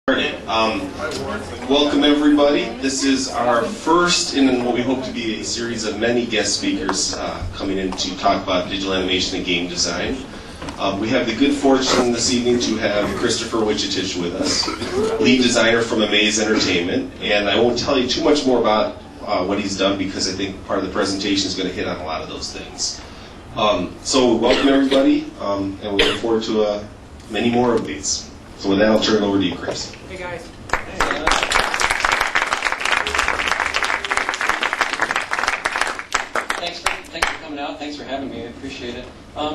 Welcome everybody. This is our first in what we hope to be a series of many guest speakers coming in to talk about digital animation and game design. We have the good fortune this evening to have Christopher Vuchetich with us, lead designer from Amaze Entertainment, and I won't tell you too much more about what he's done because I think part of the presentation is going to hit on a lot of those things. So welcome everybody, and we look forward to many more of these. So with that, I'll turn it over to you, Chris. Hey guys. Thanks for coming out. Thanks for having me. I appreciate it.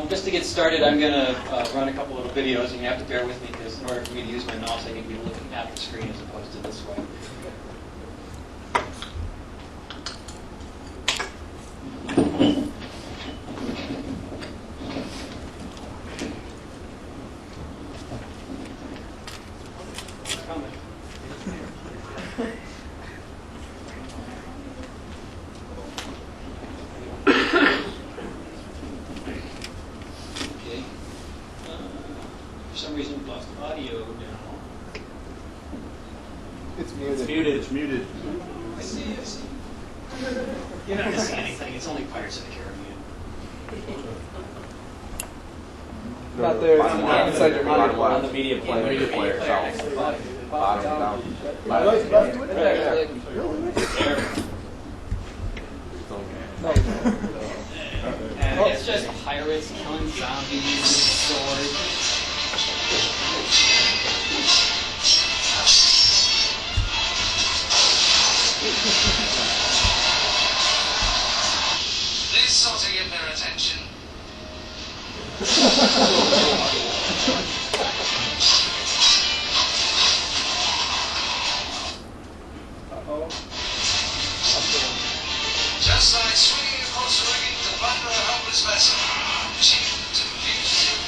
Just to get started, I'm going to run a couple little videos, and you have to bear with me because in order for me to use my mouse, I need to be looking at the screen as opposed to this way. For some reason, we've lost audio now. It's muted. It's muted. It's muted. I see. You're not going to see anything. It's only Pirates of the Caribbean. Not there. Not inside your Bottom monitor. on the media player. Media player. Next to the bottom. Bottom down. Right there. And it's just pirates killing zombies, swords. This sort of get their attention. Just like swinging across the rigging to plunder a helpless vessel. Cheap to fugitive.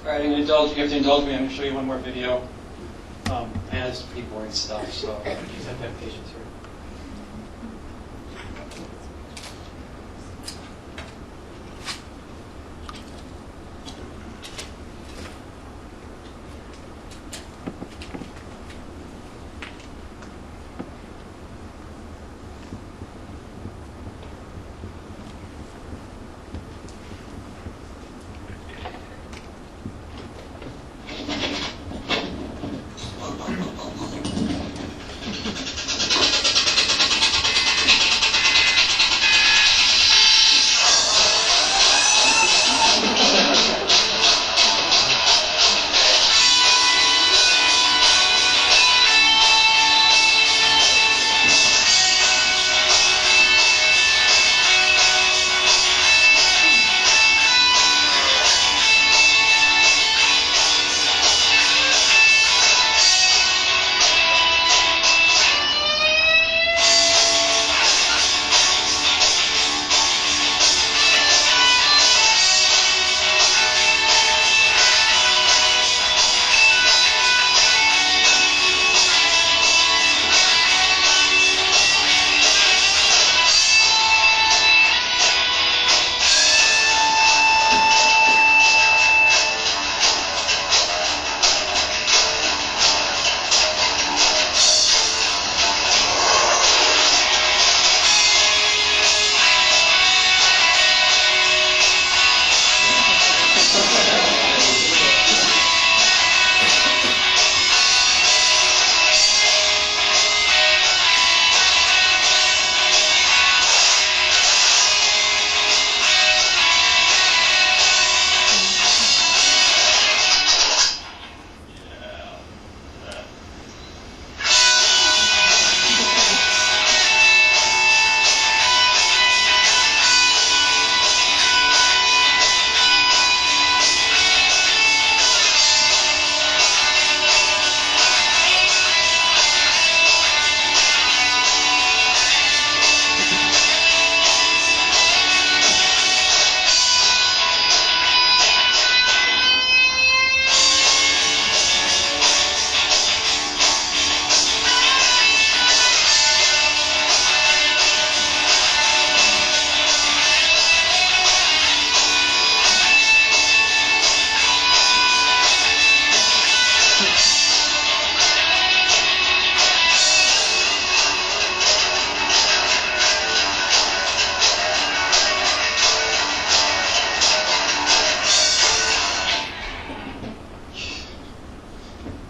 Alright, you have to indulge me. I'm going to show you one more video. And it's pretty boring stuff, so you just have to have patience here.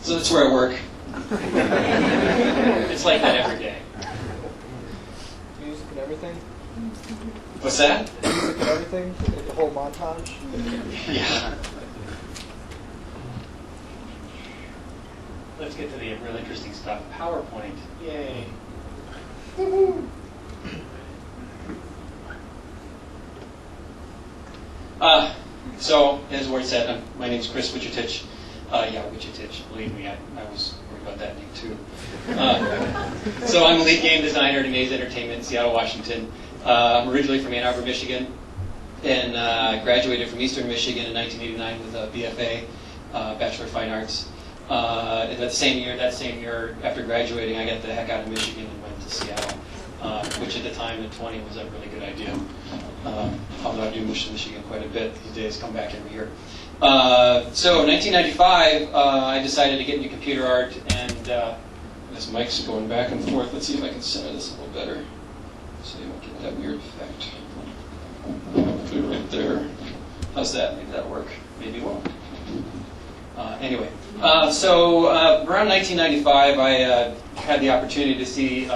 So that's where I work. It's like that every day. Music and everything. What's that? Music and everything. The whole montage. Yeah. Let's get to the real interesting stuff. PowerPoint. Yay. So, as Ward said, my name's Chris Vuchetich. Yeah, Vuchetich. Believe me, I was worried about that name too. So I'm a lead game designer at Amaze Entertainment in Seattle, Washington. I'm originally from Ann Arbor, Michigan, and graduated from Eastern Michigan in 1989 with a BFA, Bachelor of Fine Arts. That same year, after graduating, I got the heck out of Michigan and went to Seattle, which at the time, at 20, was a really good idea. Although I do miss Michigan quite a bit these days, come back every year. So in 1995, I decided to get into computer art, and this mic's going back and forth. Let's see if I can center this a little better so you won't get that weird effect. Put it right there. How's that? Maybe that'll work. Maybe it won't. Anyway, so around 1995, I had the opportunity to see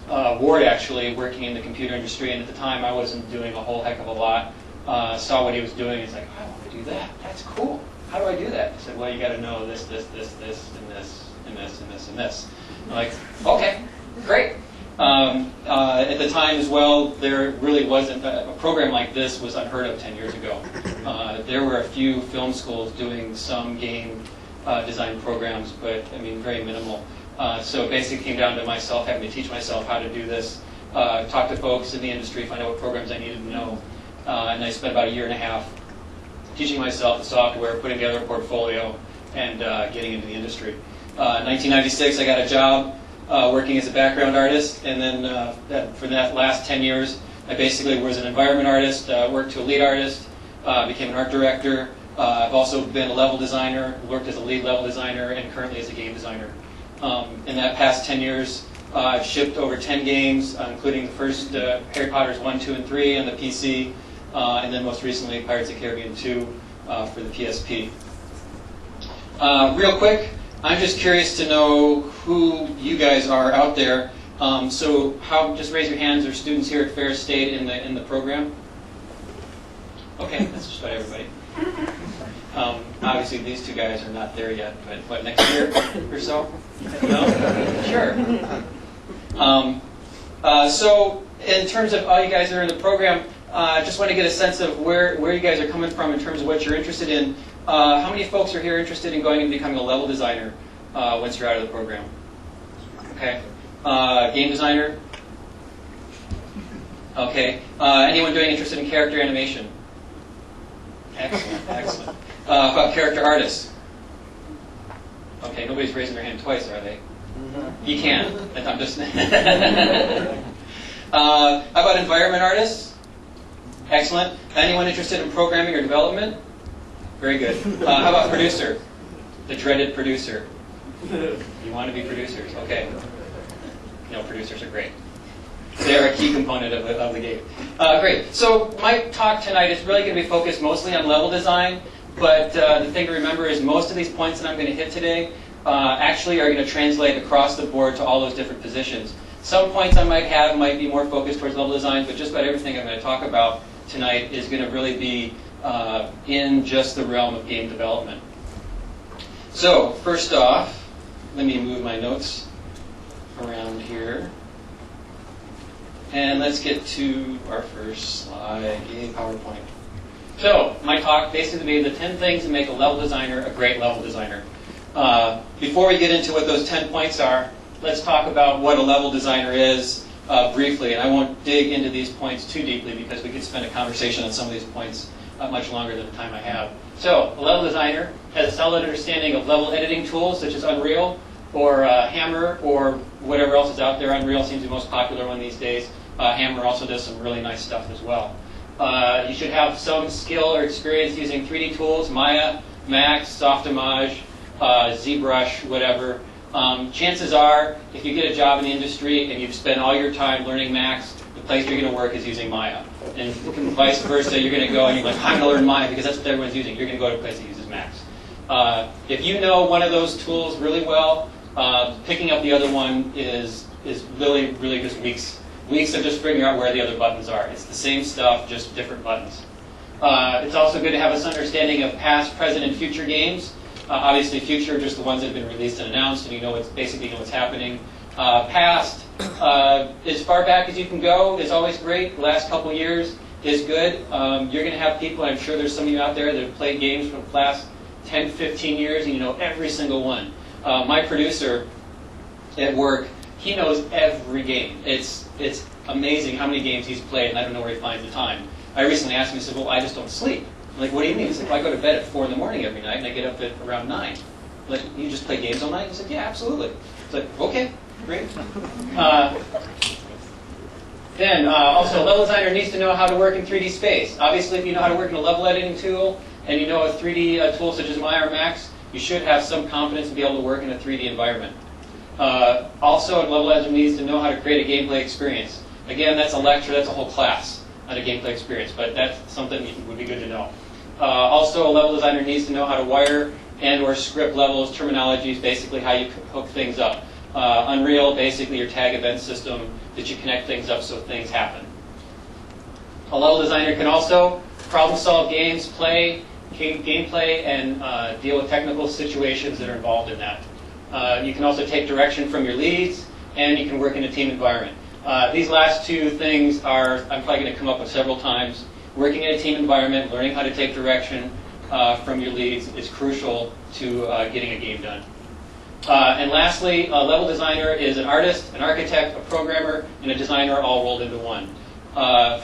Ward actually working in the computer industry, and at the time I wasn't doing a whole heck of a lot. Saw what he was doing, it's like, I want to do that. That's cool. How do I do that? He said, well, you got to know this, and this, and this, and this, and this. I'm like, okay, great. At the time as well, there really wasn't, a program like this was unheard of 10 years ago. There were a few film schools doing some game design programs, but I mean, very minimal. So it basically came down to myself having to teach myself how to do this, talk to folks in the industry, find out what programs I needed to know. And I spent about a year and a half teaching myself the software, putting together a portfolio, and getting into the industry. In 1996, I got a job working as a background artist, and then for that last 10 years, I basically was an environment artist, worked to a lead artist, became an art director. I've also been a level designer, worked as a lead level designer, and currently as a game designer. In that past 10 years, I've shipped over 10 games, including the first Harry Potter's 1, 2, and 3 on the PC, and then most recently Pirates of the Caribbean 2 for the PSP. Real quick, I'm just curious to know who you guys are out there. So just raise your hands. Are students here at Ferris State in the program? Okay, that's just about everybody. Obviously, these two guys are not there yet, but what, next year or so? No? Sure. So in terms of all you guys that are in the program, I just want to get a sense of where you guys are coming from in terms of what you're interested in. How many folks are here interested in going and becoming a level designer once you're out of the program? Okay. Game designer? Okay. Anyone interested in character animation? Excellent, excellent. How about character artists? Okay, nobody's raising their hand twice, are they? You can. I'm just. How about environment artists? Excellent. Anyone interested in programming or development? Very good. How about producer? The dreaded producer. You want to be producers? Okay. No, producers are great. They're a key component of the game. Great. So my talk tonight is really going to be focused mostly on level design, but the thing to remember is most of these points that I'm going to hit today actually are going to translate across the board to all those different positions. Some points I might have might be more focused towards level design, but just about everything I'm going to talk about tonight is going to really be in just the realm of game development. So first off, let me move my notes around here. And let's get to our first slide, yay, PowerPoint. So, my talk basically made the 10 things that make a level designer a great level designer. Before we get into what those 10 points are, let's talk about what a level designer is briefly. And I won't dig into these points too deeply because we could spend a conversation on some of these points much longer than the time I have. So, a level designer has a solid understanding of level editing tools such as Unreal or Hammer or whatever else is out there. Unreal seems the most popular one these days. Hammer also does some really nice stuff as well. You should have some skill or experience using 3D tools, Maya, Max, Softimage, ZBrush, whatever. Chances are, if you get a job in the industry and you've spent all your time learning Max, the place you're going to work is using Maya. And vice versa, you're going to go and you're like, I'm going to learn Maya because that's what everyone's using. You're going to go to a place that uses Max. If you know one of those tools really well, picking up the other one is really, really just weeks of just figuring out where the other buttons are. It's the same stuff, just different buttons. It's also good to have some understanding of past, present, and future games. Obviously, future, just the ones that have been released and announced, and you know what's happening. Past, as far back as you can go, is always great. The last couple years is good. You're going to have people, I'm sure there's some of you out there that have played games from the last 10, 15 years, and you know every single one. My producer at work, he knows every game. It's amazing how many games he's played, and I don't know where he finds the time. I recently asked him, he said, well, I just don't sleep. I'm like, what do you mean? He said, well, I go to bed at 4 in the morning every night, and I get up at around 9. I'm like, you just play games all night? He said, yeah, absolutely. It's like, okay, great. Then, also, a level designer needs to know how to work in 3D space. Obviously, if you know how to work in a level editing tool, and you know a 3D tool such as Maya or Max, you should have some confidence to be able to work in a 3D environment. Also, a level editor needs to know how to create a gameplay experience. Again, that's a lecture, that's a whole class on a gameplay experience, but that's something that would be good to know. Also, a level designer needs to know how to wire and or script levels, terminologies, basically how you hook things up. Unreal, basically your tag event system that you connect things up so things happen. A level designer can also problem solve games, play, gameplay, and deal with technical situations that are involved in that. You can also take direction from your leads, and you can work in a team environment. These last two things are, I'm probably going to come up with several times. Working in a team environment, learning how to take direction from your leads is crucial to getting a game done. And lastly, a level designer is an artist, an architect, a programmer, and a designer all rolled into one.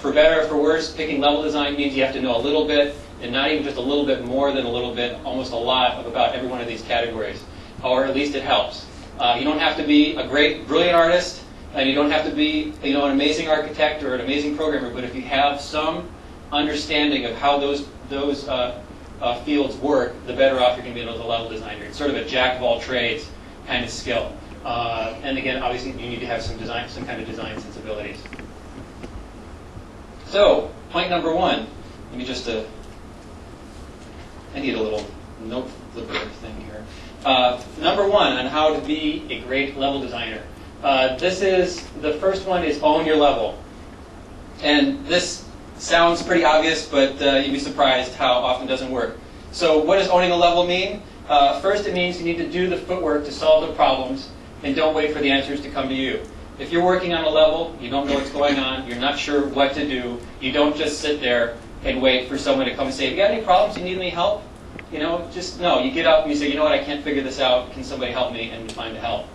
For better or for worse, picking level design means you have to know a little bit, and not even just a little bit more than a little bit, almost a lot of about every one of these categories. Or at least it helps. You don't have to be a great, brilliant artist, and you don't have to be an amazing architect or an amazing programmer, but if you have some understanding of how those fields work, the better off you're going to be as a level designer. It's sort of a jack of all trades kind of skill. And again, obviously, you need to have some kind of design sensibilities. So, point number one. Let me just, I need a little note flipper thing here. Number one on how to be a great level designer. The first one is own your level. And this sounds pretty obvious, but you'd be surprised how often it doesn't work. So what does owning a level mean? First, it means you need to do the footwork to solve the problems and don't wait for the answers to come to you. If you're working on a level, you don't know what's going on, you're not sure what to do, you don't just sit there and wait for someone to come and say, you got any problems? You need any help? No, you get up and you say, you know what, I can't figure this out. Can somebody help me? And you find help.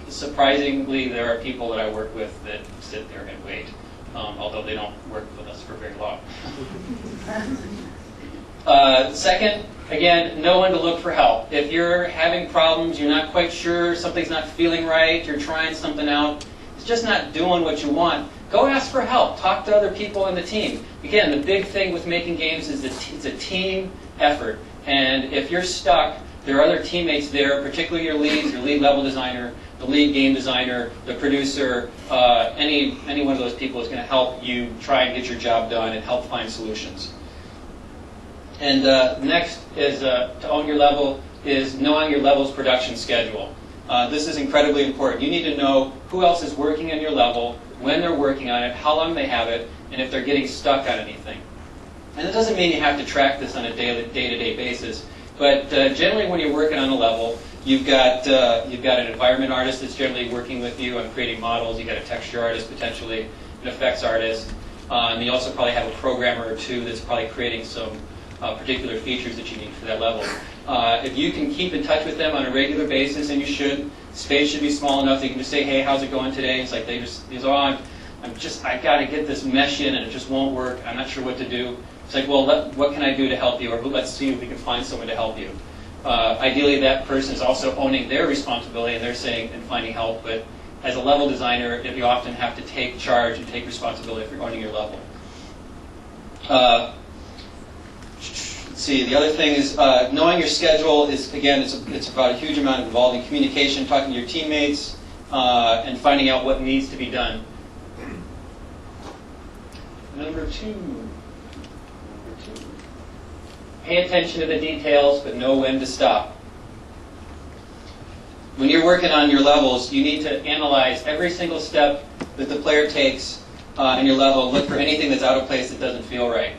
Surprisingly, there are people that I work with that sit there and wait, although they don't work with us for very long. Second, again, know when to look for help. If you're having problems, you're not quite sure, something's not feeling right, you're trying something out, it's just not doing what you want, go ask for help. Talk to other people in the team. Again, the big thing with making games is it's a team effort. And if you're stuck, there are other teammates there, particularly your leads, your lead level designer, the lead game designer, the producer, any one of those people is going to help you try and get your job done and help find solutions. And next is to own your level is knowing your level's production schedule. This is incredibly important. You need to know who else is working on your level, when they're working on it, how long they have it, and if they're getting stuck on anything. And it doesn't mean you have to track this on a day-to-day basis, but generally when you're working on a level, you've got an environment artist that's generally working with you on creating models. You've got a texture artist potentially, an effects artist, and you also probably have a programmer or two that's probably creating some particular features that you need for that level. If you can keep in touch with them on a regular basis, and you should, space should be small enough that you can just say, hey, how's it going today? It's like I've got to get this mesh in and it just won't work. I'm not sure what to do. It's like, well, what can I do to help you? Or let's see if we can find someone to help you. Ideally, that person is also owning their responsibility and they're saying and finding help. But as a level designer, you often have to take charge and take responsibility for owning your level. Let's see. The other thing is knowing your schedule is, again, it's about a huge amount involving communication, talking to your teammates, and finding out what needs to be done. Number two. pay attention to the details, but know when to stop. When you're working on your levels, you need to analyze every single step that the player takes in your level. Look for anything that's out of place that doesn't feel right.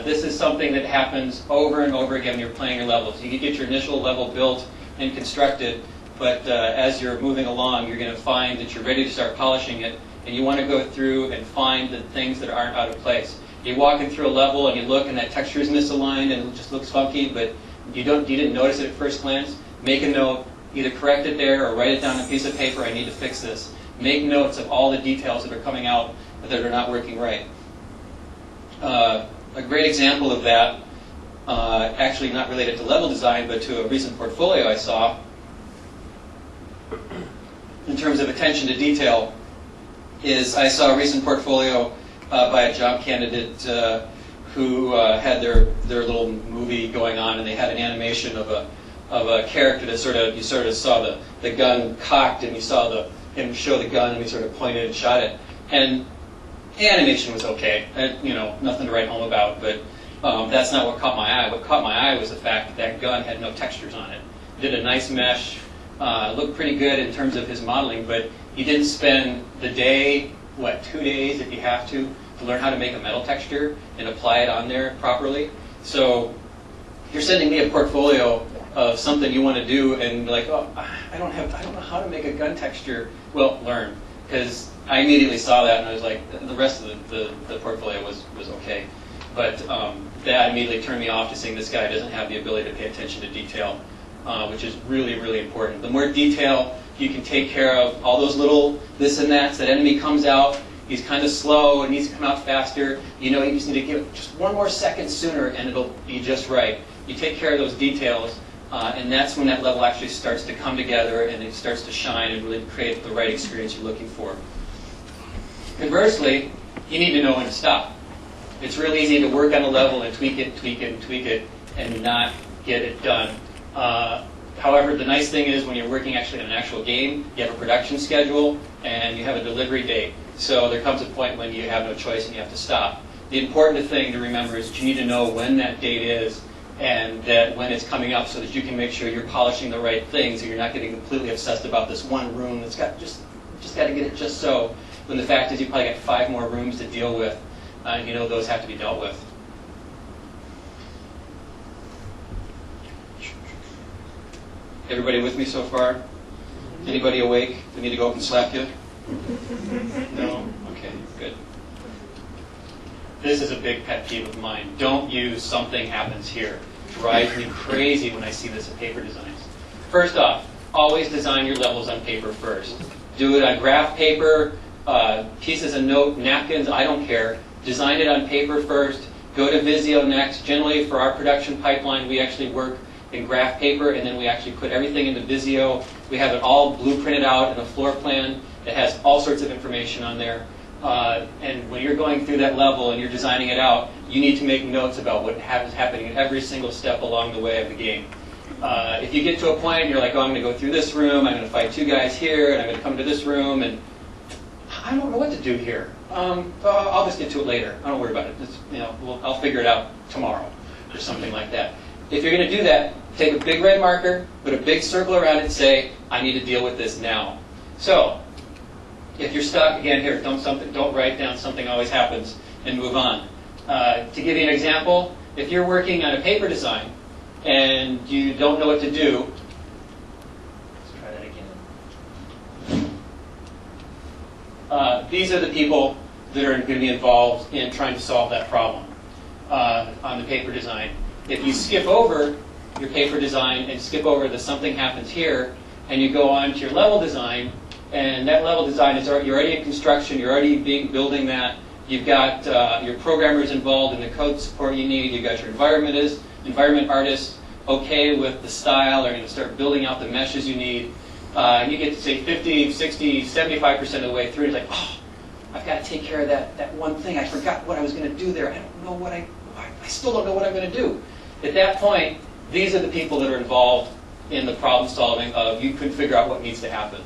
This is something that happens over and over again when you're playing your levels. You can get your initial level built and constructed, but as you're moving along, you're going to find that you're ready to start polishing it, and you want to go through and find the things that aren't out of place. You're walking through a level and you look and that texture is misaligned and it just looks funky, but you didn't notice it at first glance. Make a note, either correct it there or write it down on a piece of paper, I need to fix this. Make notes of all the details that are coming out that are not working right. A great example of that, actually not related to level design, but to a recent portfolio I saw, in terms of attention to detail, is I saw a recent portfolio by a job candidate who had their little movie going on, and they had an animation of a character that you sort of saw the gun cocked, and you saw him show the gun, and he sort of pointed and shot it. And the animation was okay, nothing to write home about, but that's not what caught my eye. What caught my eye was the fact that gun had no textures on it. Did a nice mesh, looked pretty good in terms of his modeling, but he didn't spend the day, 2 days if you have to learn how to make a metal texture and apply it on there properly. So you're sending me a portfolio of something you want to do, and like, oh, I don't know how to make a gun texture. Well, learn, because I immediately saw that and I was like, the rest of the portfolio was okay, but that immediately turned me off to seeing this guy doesn't have the ability to pay attention to detail, which is really, really important. The more detail you can take care of, all those little this and that enemy comes out, he's kind of slow, it needs to come out faster, you just need to give it just one more second sooner and it'll be just right. You take care of those details, and that's when that level actually starts to come together and it starts to shine and really create the right experience you're looking for. Conversely, you need to know when to stop. It's real easy to work on a level and tweak it, and not get it done. However, the nice thing is when you're working actually on an actual game, you have a production schedule and you have a delivery date. So there comes a point when you have no choice and you have to stop. The important thing to remember is that you need to know when that date is and that when it's coming up so that you can make sure you're polishing the right things and you're not getting completely obsessed about this one room that's got just got to get it just so, when the fact is you probably got 5 more rooms to deal with, and those have to be dealt with. Everybody with me so far? Anybody awake? Do I need to go up and slap you? No? Okay, good. This is a big pet peeve of mine. Don't use something happens here. Drives me crazy when I see this in paper designs. First off, always design your levels on paper first. Do it on graph paper, pieces of note, napkins, I don't care. Design it on paper first. Go to Visio next. Generally, for our production pipeline, we actually work in graph paper, and then we actually put everything into Visio. We have it all blueprinted out in a floor plan that has all sorts of information on there. And when you're going through that level and you're designing it out, you need to make notes about what is happening at every single step along the way of the game. If you get to a point and you're like, oh, I'm going to go through this room, I'm going to fight 2 guys here, and I'm going to come to this room, and I don't know what to do here. I'll just get to it later. Don't worry about it. I'll figure it out tomorrow or something like that. If you're going to do that, take a big red marker, put a big circle around it, and say, I need to deal with this now. So, if you're stuck, again here, don't write down something always happens and move on. To give you an example, if you're working on a paper design and you don't know what to do, let's try that again. These are the people that are going to be involved in trying to solve that problem on the paper design. If you skip over your paper design and skip over the something happens here, and you go on to your level design, and that level design is you're already in construction, you're already building that, you've got your programmers involved in the code support you need, you've got your environment artists okay with the style, are going to start building out the meshes you need, and you get to say 50, 60, 75% of the way through, it's like, oh, I've got to take care of that one thing, I forgot what I was going to do there, I don't know I still don't know what I'm going to do. At that point, these are the people that are involved in the problem solving of you couldn't figure out what needs to happen.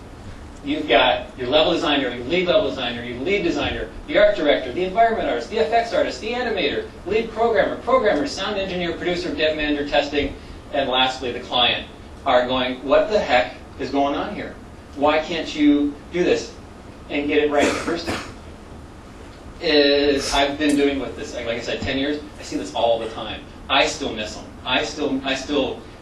you've got your level designer, your lead level designer, your lead designer, the art director, the environment artist, the effects artist, the animator, lead programmer, sound engineer, producer, dev manager, testing, and lastly, the client are going, what the heck is going on here? Why can't you do this and get it right the first time? I've been doing with this, like I said, 10 years. I see this all the time. I still miss them. I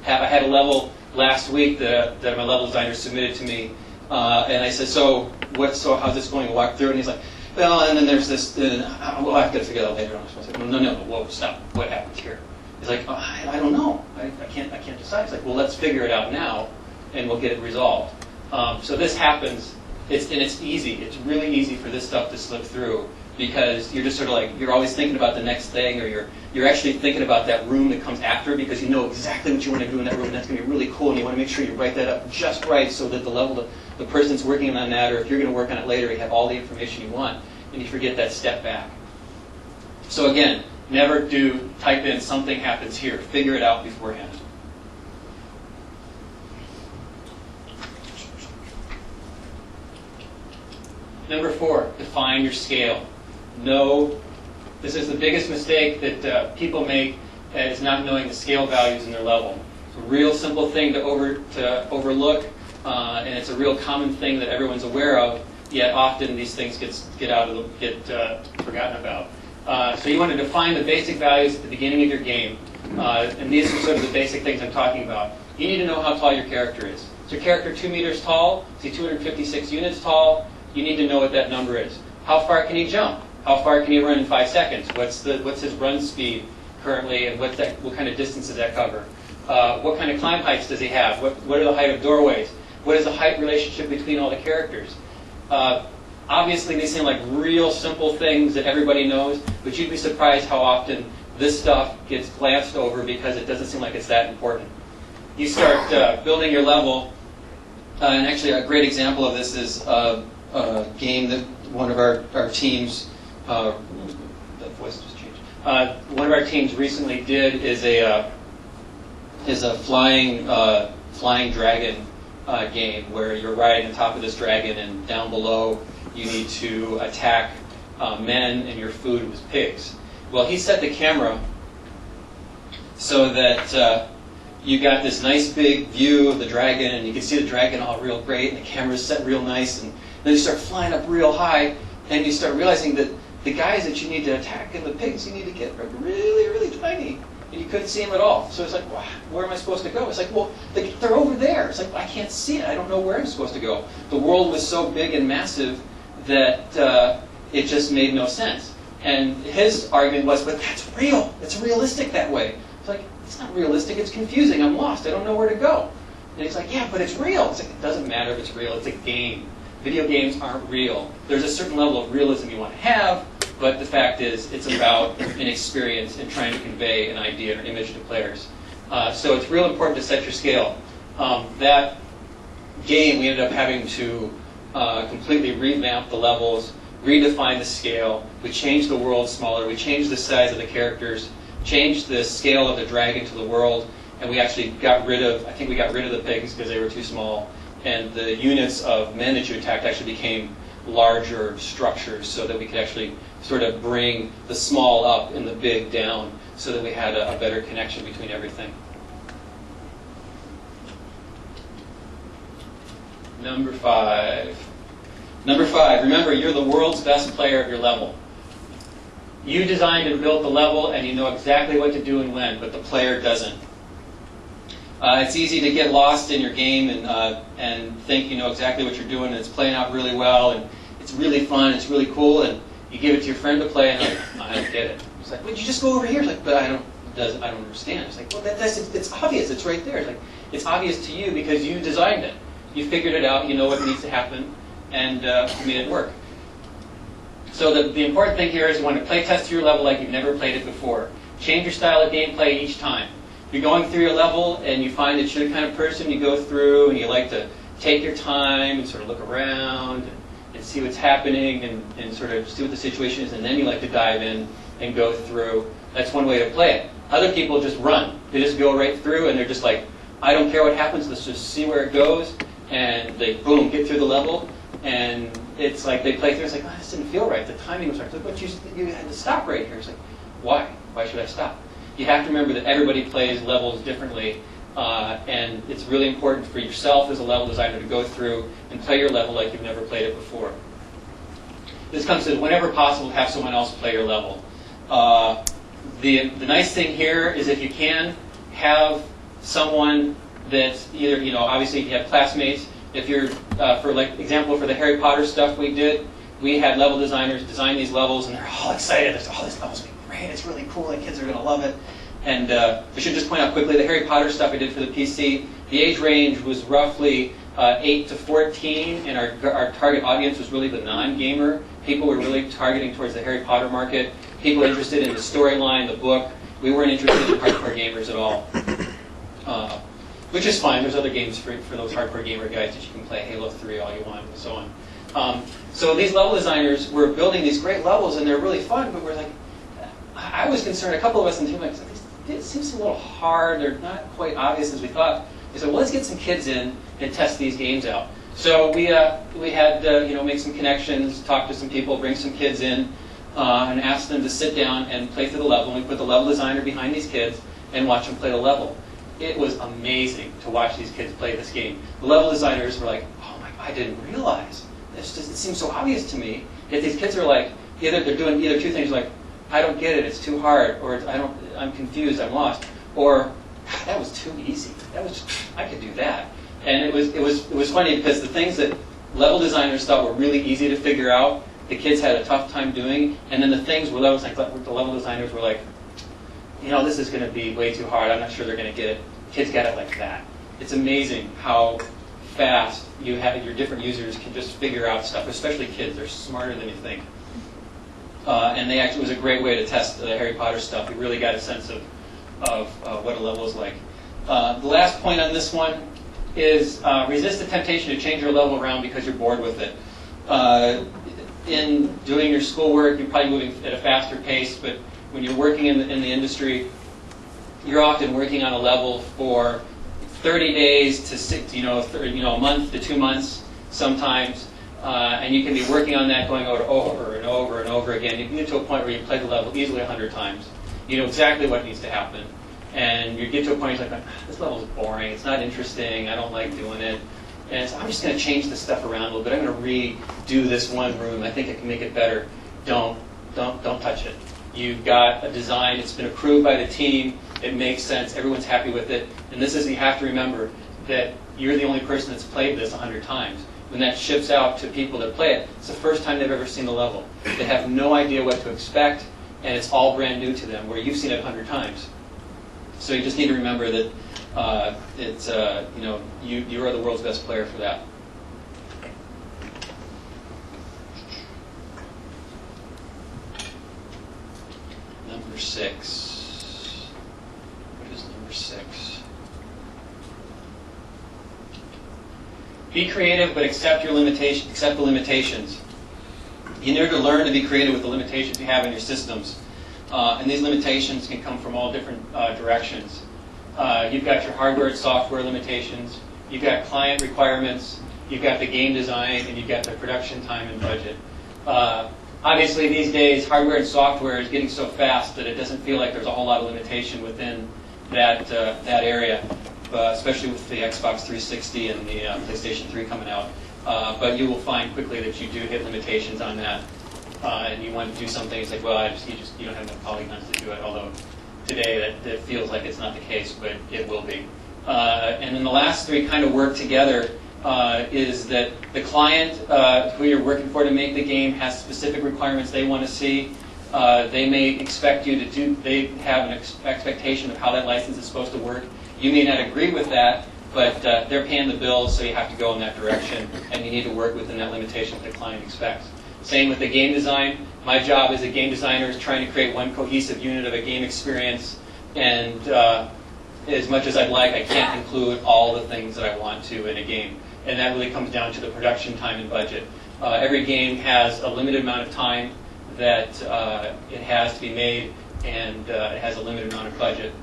had a level last week that my level designer submitted to me, and I said, so how's this going? Walk through it, and he's like, well, and then there's this, well, I've got to figure that out later on. I was like, no, whoa, stop. What happens here? He's like, oh, I don't know. I can't decide. He's like, well, let's figure it out now, and we'll get it resolved. So this happens, it's easy. It's really easy for this stuff to slip through because you're just sort of like, you're always thinking about the next thing, or you're actually thinking about that room that comes after because you know exactly what you want to do in that room, and that's going to be really cool, and you want to make sure you write that up just right so that the level the person's working on that, or if you're going to work on it later, you have all the information you want, and you forget that step back. So again, never do type in something happens here. Figure it out beforehand. Number 4, define your scale. This is the biggest mistake that people make, is not knowing the scale values in their level. It's a real simple thing to overlook, and it's a real common thing that everyone's aware of. Yet often these things get forgotten about. So you want to define the basic values at the beginning of your game, and these are sort of the basic things I'm talking about. You need to know how tall your character is. Is your character 2 meters tall? Is he 256 units tall? You need to know what that number is. How far can he jump? How far can he run in 5 seconds? What's his run speed currently, and what kind of distance does that cover? What kind of climb heights does he have? What are the height of doorways? What is the height relationship between all the characters? Obviously, they seem like real simple things that everybody knows, but you'd be surprised how often this stuff gets glanced over because it doesn't seem like it's that important. You start building your level, and actually a great example of this is a game that one of our teams, that voice just changed. One of our teams recently did is a flying dragon game where you're riding on top of this dragon, and down below you need to attack men, and your food was pigs. Well, he set the camera so that you got this nice big view of the dragon, and you can see the dragon all real great, and the camera's set real nice, and then you start flying up real high, and you start realizing that the guys that you need to attack and the pigs you need to get are really, really tiny. And you couldn't see them at all. So it's like, wow, where am I supposed to go? It's like, well, they're over there. It's like, I can't see it. I don't know where I'm supposed to go. The world was so big and massive that it just made no sense. And his argument was, but that's real. It's realistic that way. It's like, it's not realistic. It's confusing. I'm lost. I don't know where to go. And he's like, yeah, but it's real. It's like, it doesn't matter if it's real. It's a game. Video games aren't real. There's a certain level of realism you want to have, but the fact is, it's about an experience and trying to convey an idea or image to players. So it's real important to set your scale. That game, we ended up having to completely revamp the levels, redefine the scale. We changed the world smaller. We changed the size of the characters, changed the scale of the dragon to the world, and we actually got rid of the pigs because they were too small. And the units of men that you attacked actually became larger structures so that we could actually sort of bring the small up and the big down so that we had a better connection between everything. Number 5. Remember, you're the world's best player of your level. You designed and built the level, and you know exactly what to do and when, but the player doesn't. It's easy to get lost in your game and think you know exactly what you're doing, and it's playing out really well, and it's really fun, it's really cool, and you give it to your friend to play, and I don't get it. It's like, well, you just go over here. It's like, but I don't understand. It's like, well, it's obvious. It's right there. It's like, it's obvious to you because you designed it. You figured it out. You know what needs to happen, and you made it work. So the important thing here is you want to play test your level like you've never played it before. Change your style of gameplay each time. If you're going through your level and you find that you're the kind of person you go through and you like to take your time and sort of look around and see what's happening and sort of see what the situation is, and then you like to dive in and go through, that's one way to play it. Other people just run. They just go right through and they're just like, I don't care what happens, let's just see where it goes. and they boom get through the level, and it's like they play through. It's like, oh, this didn't feel right. The timing was right. It's like, but you had to stop right here. It's like, why? Why should I stop? You have to remember that everybody plays levels differently, and it's really important for yourself as a level designer to go through and play your level like you've never played it before. This comes to whenever possible, have someone else play your level. The nice thing here is if you can have someone that's either, obviously if you have classmates. If you're, for like example, for the Harry Potter stuff we did, we had level designers design these levels, and they're all excited. They're like, oh, this level's going to be great. It's really cool. The kids are going to love it. And I should just point out quickly, the Harry Potter stuff we did for the PC, the age range was roughly 8 to 14, and our target audience was really the non-gamer. People were really targeting towards the Harry Potter market. People interested in the storyline, the book. We weren't interested in hardcore gamers at all. Which is fine. There's other games for those hardcore gamer guys that you can play Halo 3 all you want and so on. So these level designers were building these great levels, and they're really fun, but we're like, I was concerned, a couple of us in the team, like, it seems a little hard. They're not quite obvious as we thought. We said, well, let's get some kids in and test these games out. So we had make some connections, talk to some people, bring some kids in, and ask them to sit down and play through the level. And we put the level designer behind these kids and watch them play the level. It was amazing to watch these kids play this game. The level designers were like, oh my God, I didn't realize. It seems so obvious to me. Yet these kids are like, they're doing either two things, like, I don't get it, it's too hard, or I'm confused, I'm lost, or that was too easy. I could do that. And it was funny because the things that level designers thought were really easy to figure out, the kids had a tough time doing, and then the things where the level designers were like, this is going to be way too hard. I'm not sure they're going to get it. Kids got it like that. It's amazing how fast your different users can just figure out stuff, especially kids. They're smarter than you think. And it was a great way to test the Harry Potter stuff. We really got a sense of what a level is like. The last point on this one is resist the temptation to change your level around because you're bored with it. In doing your schoolwork, you're probably moving at a faster pace, but when you're working in the industry, you're often working on a level for 30 days to a month to 2 months sometimes, and you can be working on that going over and over and over again. You get to a point where you play the level easily 100 times. You know exactly what needs to happen, and you get to a point where you're like, this level is boring, it's not interesting, I don't like doing it, and so I'm just going to change this stuff around a little bit. I'm going to redo this one room. I think I can make it better. Don't touch it. You've got a design, it's been approved by the team, it makes sense, everyone's happy with it, and you have to remember that you're the only person that's played this 100 times. When that ships out to people that play it, it's the first time they've ever seen the level. They have no idea what to expect, and it's all brand new to them, where you've seen it 100 times. So you just need to remember that you are the world's best player for that. Number 6. What is number 6? Be creative, but accept the limitations. You need to learn to be creative with the limitations you have in your systems. And these limitations can come from all different directions. You've got your hardware and software limitations, you've got client requirements, you've got the game design, and you've got the production time and budget. Obviously, these days, hardware and software is getting so fast that it doesn't feel like there's a whole lot of limitation within that area, especially with the Xbox 360 and the PlayStation 3 coming out. But you will find quickly that you do hit limitations on that. And you want to do something, it's like, well, you don't have enough polygons to do it, although today that feels like it's not the case, but it will be. And then the last three kind of work together. Is that the client who you're working for to make the game has specific requirements they want to see. They may expect you to do, they have an expectation of how that license is supposed to work. You may not agree with that, but they're paying the bills, so you have to go in that direction, and you need to work within that limitation that the client expects. Same with the game design. My job as a game designer is trying to create one cohesive unit of a game experience, and as much as I'd like, I can't include all the things that I want to in a game. And that really comes down to the production time and budget. Every game has a limited amount of time that it has to be made, and it has a limited amount of budget.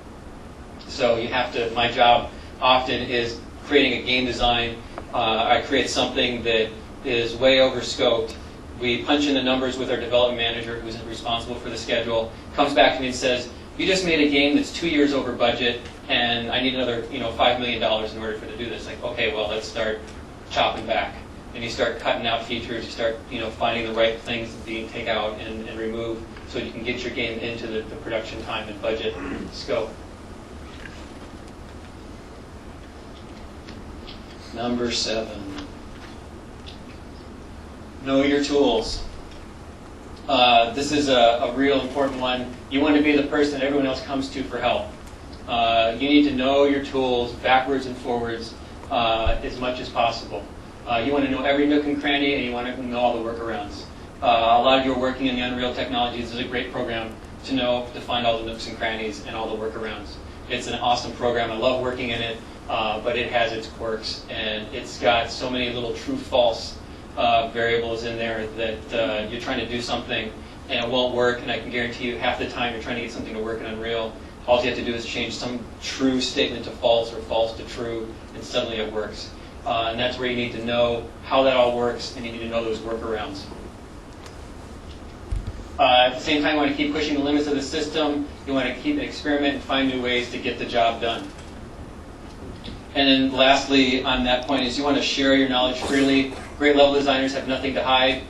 So you have to, my job often is creating a game design. I create something that is way over scoped. We punch in the numbers with our development manager, who's responsible for the schedule, comes back to me and says, you just made a game that's 2 years over budget, and I need another $5 million in order for it to do this. Like, okay, well, let's start chopping back. And you start cutting out features, you start finding the right things to take out and remove so you can get your game into the production time and budget scope. Number 7. Know your tools. This is a real important one. You want to be the person that everyone else comes to for help. You need to know your tools backwards and forwards as much as possible. You want to know every nook and cranny, and you want to know all the workarounds. A lot of you are working in the Unreal Technologies. This is a great program to find all the nooks and crannies and all the workarounds. It's an awesome program. I love working in it, but it has its quirks, and it's got so many little true-false variables in there that you're trying to do something and it won't work, and I can guarantee you half the time you're trying to get something to work in Unreal, all you have to do is change some true statement to false or false to true, and suddenly it works. And that's where you need to know how that all works, and you need to know those workarounds. At the same time, you want to keep pushing the limits of the system. You want to keep experiment and find new ways to get the job done. And then lastly, on that point, is you want to share your knowledge freely. Great level designers have nothing to hide.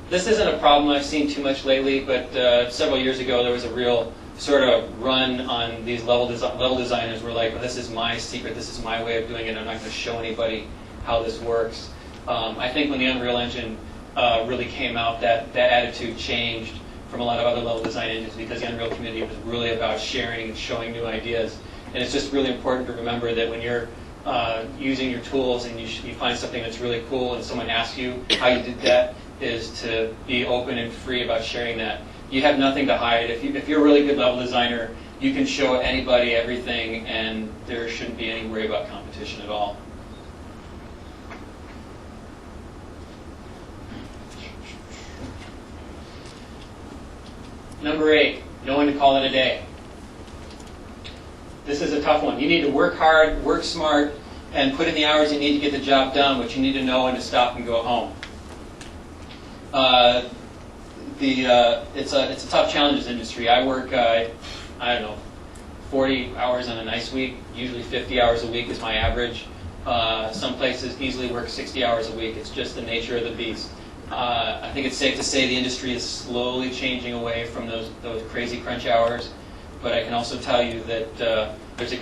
This isn't a problem I've seen too much lately, but several years ago there was a real sort of run on these level designers were like, well, this is my secret, this is my way of doing it, I'm not going to show anybody how this works. I think when the Unreal Engine really came out, that attitude changed from a lot of other level design engines, because the Unreal community was really about sharing and showing new ideas. And it's just really important to remember that when you're using your tools and you find something that's really cool and someone asks you how you did that, is to be open and free about sharing that. You have nothing to hide. If you're a really good level designer, you can show anybody everything, and there shouldn't be any worry about competition at all. Number 8, know when to call it a day. This is a tough one. You need to work hard, work smart, and put in the hours you need to get the job done, but you need to know when to stop and go home. It's a tough challenges industry. I work, I don't know, 40 hours on a nice week. Usually 50 hours a week is my average. Some places easily work 60 hours a week. It's just the nature of the beast. I think it's safe to say the industry is slowly changing away from those crazy crunch hours. But I can also tell you that there's a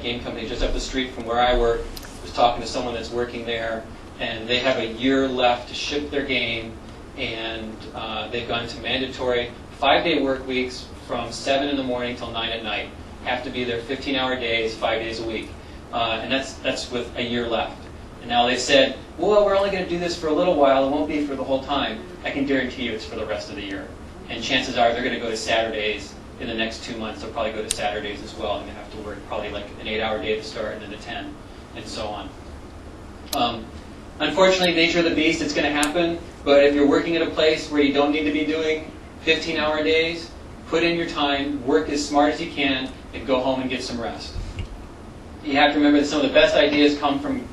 game company just up the street from where I work. I was talking to someone that's working there, and they have a year left to ship their game, and they've gone to mandatory 5-day work weeks from 7 in the morning till 9 at night. Have to be there 15-hour days, 5 days a week. And that's with a year left. And now they've said, well, we're only going to do this for a little while. It won't be for the whole time. I can guarantee you it's for the rest of the year. And chances are they're going to go to Saturdays. In the next 2 months, they'll probably go to Saturdays as well, and they have to work probably like an 8-hour day to start and then a 10, and so on. Unfortunately, nature of the beast, it's going to happen, but if you're working at a place where you don't need to be doing 15-hour days, put in your time, work as smart as you can, and go home and get some rest. You have to remember that some of the best ideas come from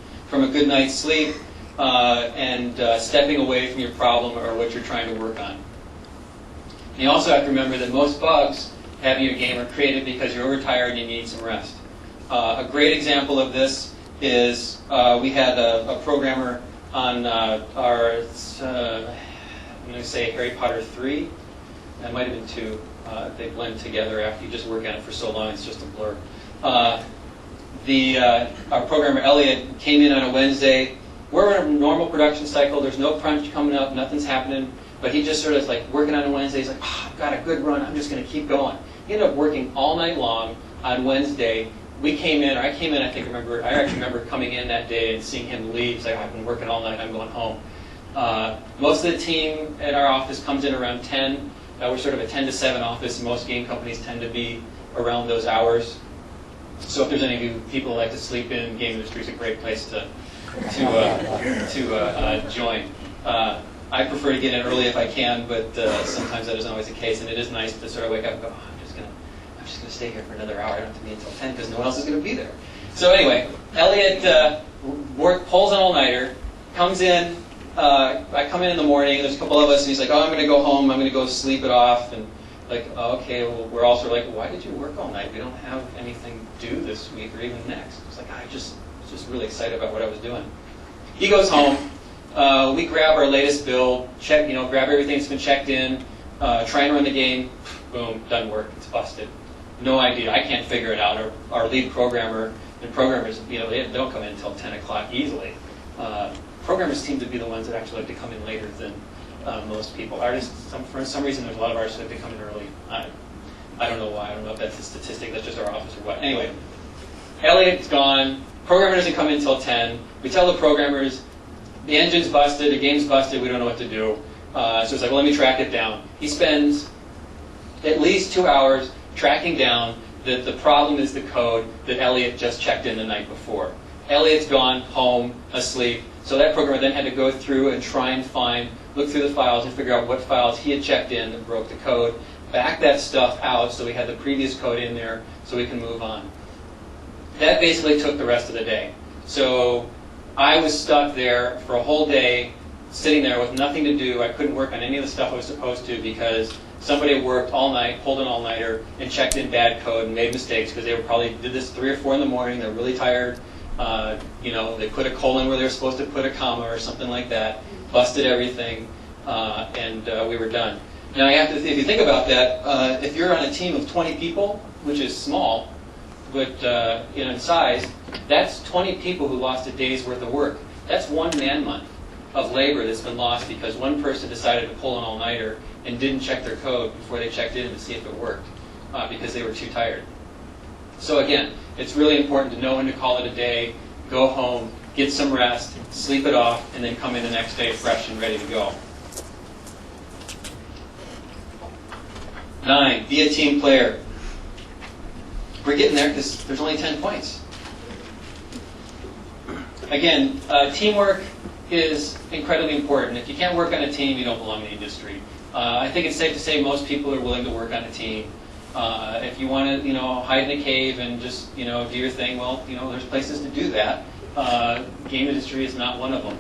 a good night's sleep and stepping away from your problem or what you're trying to work on. And you also have to remember that most bugs having your game are created because you're overtired and you need some rest. A great example of this is we had a programmer on our, I'm going to say Harry Potter 3. That might have been 2. They blend together after you just work on it for so long, it's just a blur. Our programmer Elliot came in on a Wednesday. We're in a normal production cycle. There's no crunch coming up. Nothing's happening. But he just sort of like working on a Wednesday. He's like, I've got a good run. I'm just going to keep going. He ended up working all night long on Wednesday. I came in, I actually remember coming in that day and seeing him leave. He's like, I've been working all night. I'm going home. Most of the team at our office comes in around 10. We're sort of a 10 to 7 office. Most game companies tend to be around those hours. So if there's any of you people who like to sleep in, game industry is a great place to join. I prefer to get in early if I can, but sometimes that isn't always the case. And it is nice to sort of wake up and go, I'm just gonna stay here for another hour. I don't have to be until 10 because no one else is going to be there. So anyway, Elliot pulls an all-nighter, comes in. I come in the morning. There's a couple of us, and he's like, "Oh, I'm going to go home. I'm going to go sleep it off." And like, oh, okay. Well, we're also like, "Why did you work all night? We don't have anything due this week or even next." It's like I was just really excited about what I was doing. He goes home. We grab our latest build, grab everything that's been checked in, try and run the game. Boom, doesn't work. It's busted. No idea. I can't figure it out. Our lead programmer and programmers, they don't come in until 10 o'clock easily. Programmers seem to be the ones that actually like to come in later than most people. Artists, for some reason, there's a lot of artists that like to come in early. I don't know why. I don't know if that's a statistic. That's just our office or what. Anyway, Elliot's gone. Programmer doesn't come in until 10. We tell the programmers, the engine's busted, the game's busted, we don't know what to do. So it's like, well, let me track it down. He spends at least 2 hours tracking down that the problem is the code that Elliot just checked in the night before. Elliot's gone, home, asleep. So that programmer then had to go through and try and look through the files and figure out what files he had checked in that broke the code, back that stuff out so we had the previous code in there so we can move on. That basically took the rest of the day. So I was stuck there for a whole day, sitting there with nothing to do. I couldn't work on any of the stuff I was supposed to because somebody worked all night, pulled an all-nighter, and checked in bad code and made mistakes because they probably did this 3 or 4 in the morning. They're really tired. They put a colon where they were supposed to put a comma or something like that, busted everything, and we were done. Now, if you think about that, if you're on a team of 20 people, which is small, but in size, that's 20 people who lost a day's worth of work. That's 1 man-month of labor that's been lost because one person decided to pull an all-nighter and didn't check their code before they checked in to see if it worked because they were too tired. So again, it's really important to know when to call it a day, go home, get some rest, sleep it off, and then come in the next day fresh and ready to go. 9, be a team player. We're getting there because there's only 10 points. Again, teamwork is incredibly important. If you can't work on a team, you don't belong in the industry. I think it's safe to say most people are willing to work on a team. If you want to, hide in a cave and just, do your thing, well, there's places to do that. Game industry is not one of them.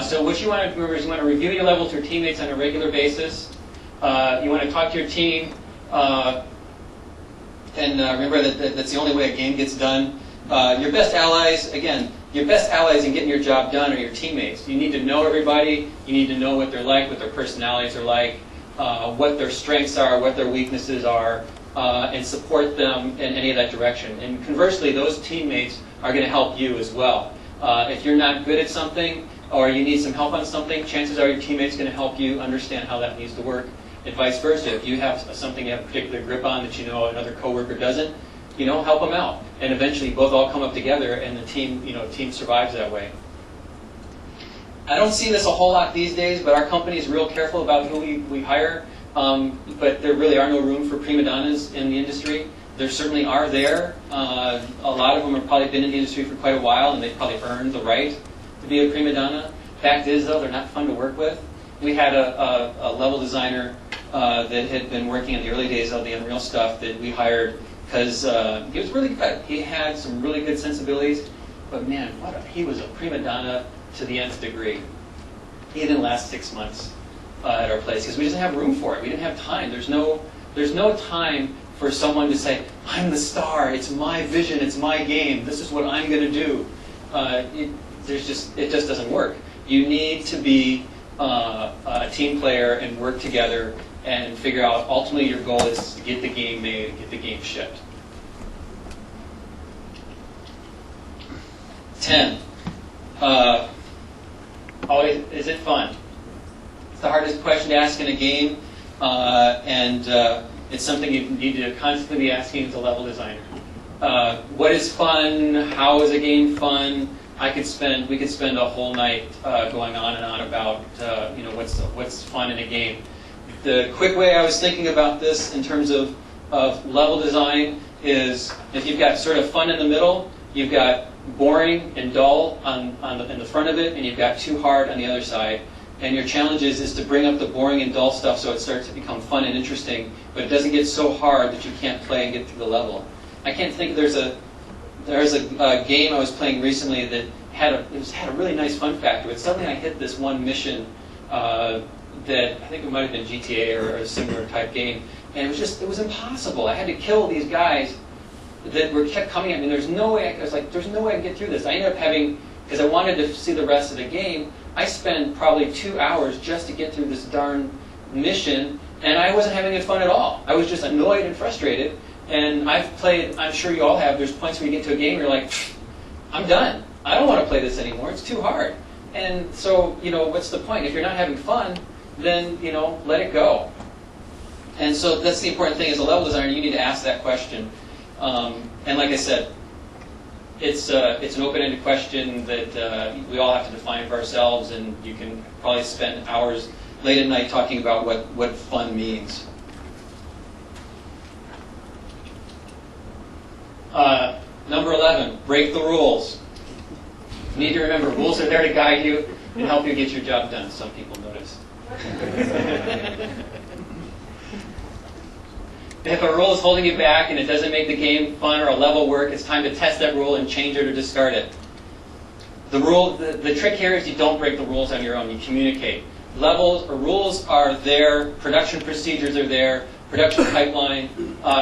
So what you want to remember is you want to review your level with your teammates on a regular basis. You want to talk to your team. And remember that that's the only way a game gets done. Your best allies, again, your best allies in getting your job done are your teammates. You need to know everybody. You need to know what they're like, what their personalities are like, what their strengths are, what their weaknesses are, and support them in any of that direction. And conversely, those teammates are going to help you as well. If you're not good at something or you need some help on something, chances are your teammate's going to help you understand how that needs to work. And vice versa. If you have something you have a particular grip on that another coworker doesn't, help them out. And eventually both all come up together and the team survives that way. I don't see this a whole lot these days, but our company is real careful about who we hire. But there really are no room for prima donnas in the industry. There certainly are there. A lot of them have probably been in the industry for quite a while and they've probably earned the right to be a prima donna. Fact is, though, they're not fun to work with. We had a level designer that had been working in the early days of the Unreal stuff that we hired because he was really good. He had some really good sensibilities, but man, he was a prima donna to the nth degree. He didn't last 6 months at our place because we didn't have room for it. We didn't have time. There's no time for someone to say, "I'm the star. It's my vision. It's my game. This is what I'm going to do." It just doesn't work. You need to be a team player and work together and figure out ultimately your goal is to get the game made, get the game shipped. 10. Always, is it fun? It's the hardest question to ask in a game, and it's something you need to constantly be asking as a level designer. What is fun? How is a game fun? We could spend a whole night going on and on about what's fun in a game. The quick way I was thinking about this in terms of level design is if you've got sort of fun in the middle, you've got boring and dull in the front of it, and you've got too hard on the other side. And your challenge is to bring up the boring and dull stuff so it starts to become fun and interesting, but it doesn't get so hard that you can't play and get through the level. I can't think there's there's a game I was playing recently that had a really nice fun factor, but suddenly I hit this one mission that I think it might have been GTA or a similar type game, and it was impossible. I had to kill these guys that kept coming at me. There's no way, I was like, there's no way I can get through this. I ended up having, because I wanted to see the rest of the game, I spent probably 2 hours just to get through this darn mission, and I wasn't having any fun at all. I was just annoyed and frustrated, and I've played, I'm sure you all have, there's points where you get to a game where you're like, I'm done. I don't want to play this anymore. It's too hard. And so, what's the point? If you're not having fun, then, let it go. And so that's the important thing. As a level designer, you need to ask that question. And like I said, it's an open-ended question that we all have to define for ourselves, and you can probably spend hours late at night talking about what fun means. Number 11, break the rules. You need to remember, rules are there to guide you and help you get your job done, some people notice. If a rule is holding you back and it doesn't make the game fun or a level work, it's time to test that rule and change it or discard it. The trick here is you don't break the rules on your own, you communicate. Levels or rules are there, production procedures are there, production pipeline,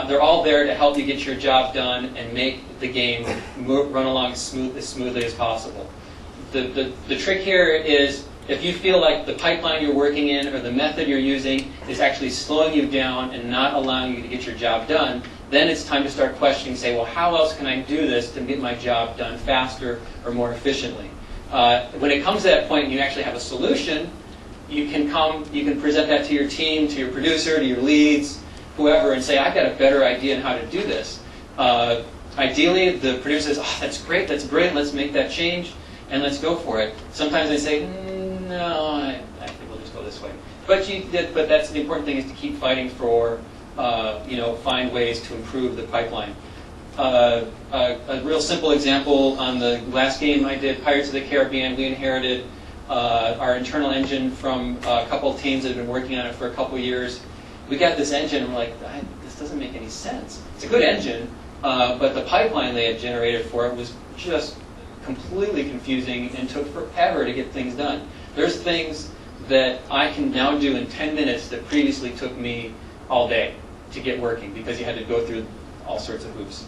they're all there to help you get your job done and make the game run along as smoothly as possible. The trick here is if you feel like the pipeline you're working in or the method you're using is actually slowing you down and not allowing you to get your job done, then it's time to start questioning, say, well, how else can I do this to get my job done faster or more efficiently? When it comes to that point and you actually have a solution, you can present that to your team, to your producer, to your leads, whoever, and say, I've got a better idea on how to do this. Ideally, the producer says, oh, that's great, let's make that change, and let's go for it. Sometimes they say, no, I think we'll just go this way. But that's the important thing, is to keep fighting for, find ways to improve the pipeline. A real simple example on the last game I did, Pirates of the Caribbean, we inherited our internal engine from a couple of teams that had been working on it for a couple of years. We got this engine and we're like, this doesn't make any sense. It's a good engine, but the pipeline they had generated for it was just completely confusing and took forever to get things done. There's things that I can now do in 10 minutes that previously took me all day to get working because you had to go through all sorts of hoops.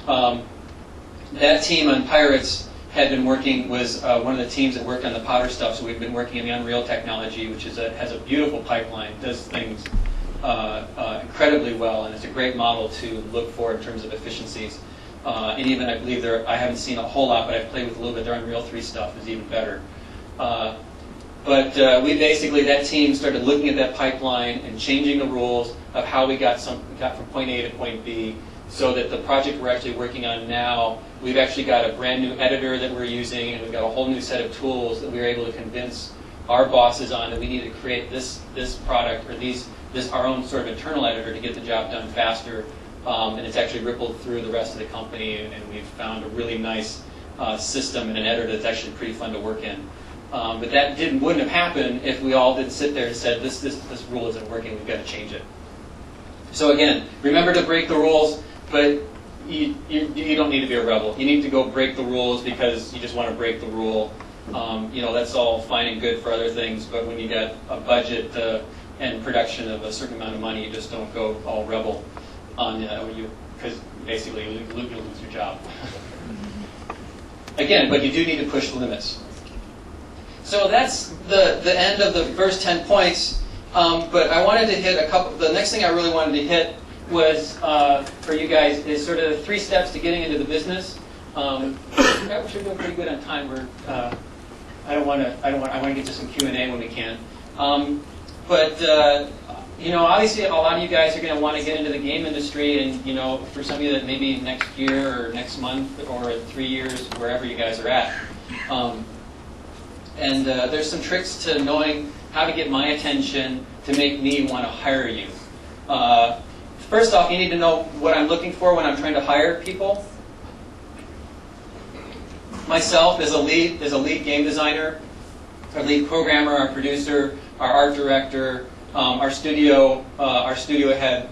That team on Pirates had been working, was one of the teams that worked on the powder stuff, so we've been working in the Unreal technology, which has a beautiful pipeline, does things incredibly well, and it's a great model to look for in terms of efficiencies. And even, I believe, I haven't seen a whole lot, but I've played with a little bit, their Unreal 3 stuff is even better. But we basically, that team started looking at that pipeline and changing the rules of how we got from point A to point B, so that the project we're actually working on now, we've actually got a brand new editor that we're using, and we've got a whole new set of tools that we were able to convince our bosses on that we need to create this product, or our own sort of internal editor to get the job done faster. And it's actually rippled through the rest of the company, and we've found a really nice system and an editor that's actually pretty fun to work in. But that wouldn't have happened if we all didn't sit there and said, this rule isn't working, we've got to change it. So again, remember to break the rules, but you don't need to be a rebel. You need to go break the rules because you just want to break the rule. That's all fine and good for other things, but when you got a budget and production of a certain amount of money, you just don't go all rebel on because basically you'll lose your job. Again, but you do need to push the limits. So that's the end of the first 10 points. But I wanted to hit a couple. The next thing I really wanted to hit was for you guys is sort of the 3 steps to getting into the business. We're doing pretty good on time. I want to get to some Q&A when we can. Obviously a lot of you guys are going to want to get into the game industry, and for some of you that maybe next year or next month or 3 years, wherever you guys are at. There's some tricks to knowing how to get my attention to make me want to hire you. First off, you need to know what I'm looking for when I'm trying to hire people. Myself as a lead game designer, our lead programmer, our producer, our art director, our studio head,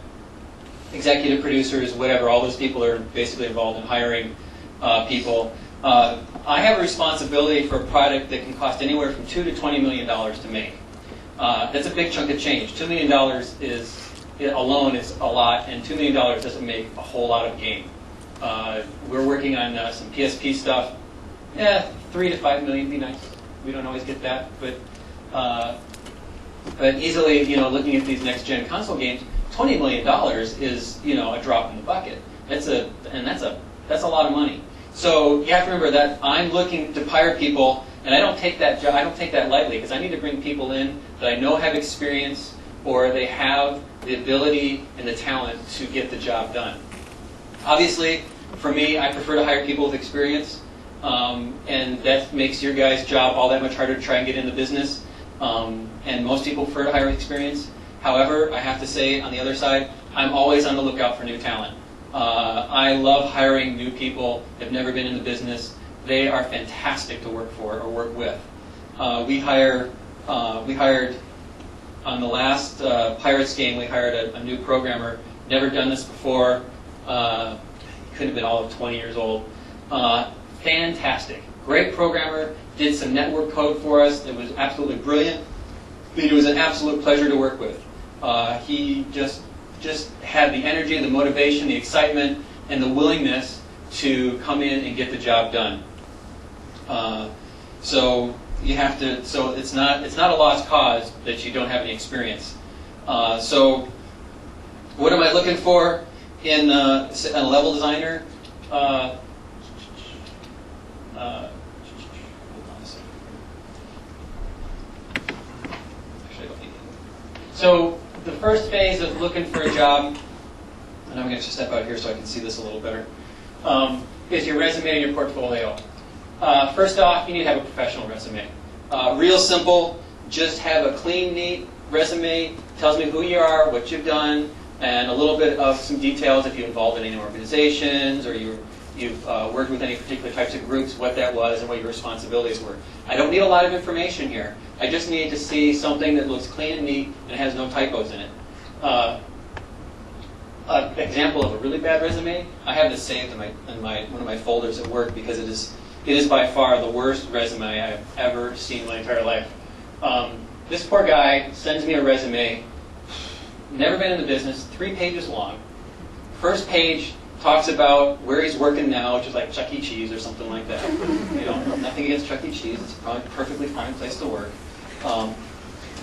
executive producers, whatever. All those people are basically involved in hiring. people. I have a responsibility for a product that can cost anywhere from $2 to $20 million to make. That's a big chunk of change. $2 million alone is a lot, and $2 million doesn't make a whole lot of game. We're working on some PSP stuff. Yeah, 3 to 5 million would be nice. We don't always get that, but easily, looking at these next-gen console games, $20 million is, a drop in the bucket. That's a lot of money. So you have to remember that I'm looking to hire people, and I don't take that job. I don't take that lightly because I need to bring people in that I know have experience or they have the ability and the talent to get the job done. Obviously, for me, I prefer to hire people with experience, and that makes your guys' job all that much harder to try and get in the business. And most people prefer to hire with experience. However, I have to say, on the other side, I'm always on the lookout for new talent. I love hiring new people that have never been in the business. They are fantastic to work for or work with. We hired on the last Pirates game. We hired a new programmer. Never done this before. Couldn't have been all of 20 years old. Fantastic, great programmer. Did some network code for us. It was absolutely brilliant. It was an absolute pleasure to work with. He just had the energy, the motivation, the excitement, and the willingness to come in and get the job done. So you have to. So it's not a lost cause that you don't have any experience. So what am I looking for in a level designer? Hold on a second. Actually, I don't need that. So the first phase of looking for a job, and I'm going to step out here so I can see this a little better, is your resume and your portfolio. First off, you need to have a professional resume. Real simple, just have a clean, neat resume. Tells me who you are, what you've done, and a little bit of some details if you're involved in any organizations or you've worked with any particular types of groups, what that was and what your responsibilities were. I don't need a lot of information here. I just need to see something that looks clean and neat and has no typos in it. An example of a really bad resume, I have this saved in one of my folders at work because it is by far the worst resume I have ever seen in my entire life. This poor guy sends me a resume, never been in the business, 3 pages long. First page talks about where he's working now, which is like Chuck E. Cheese or something like that. Nothing against Chuck E. Cheese. It's probably a perfectly fine place to work.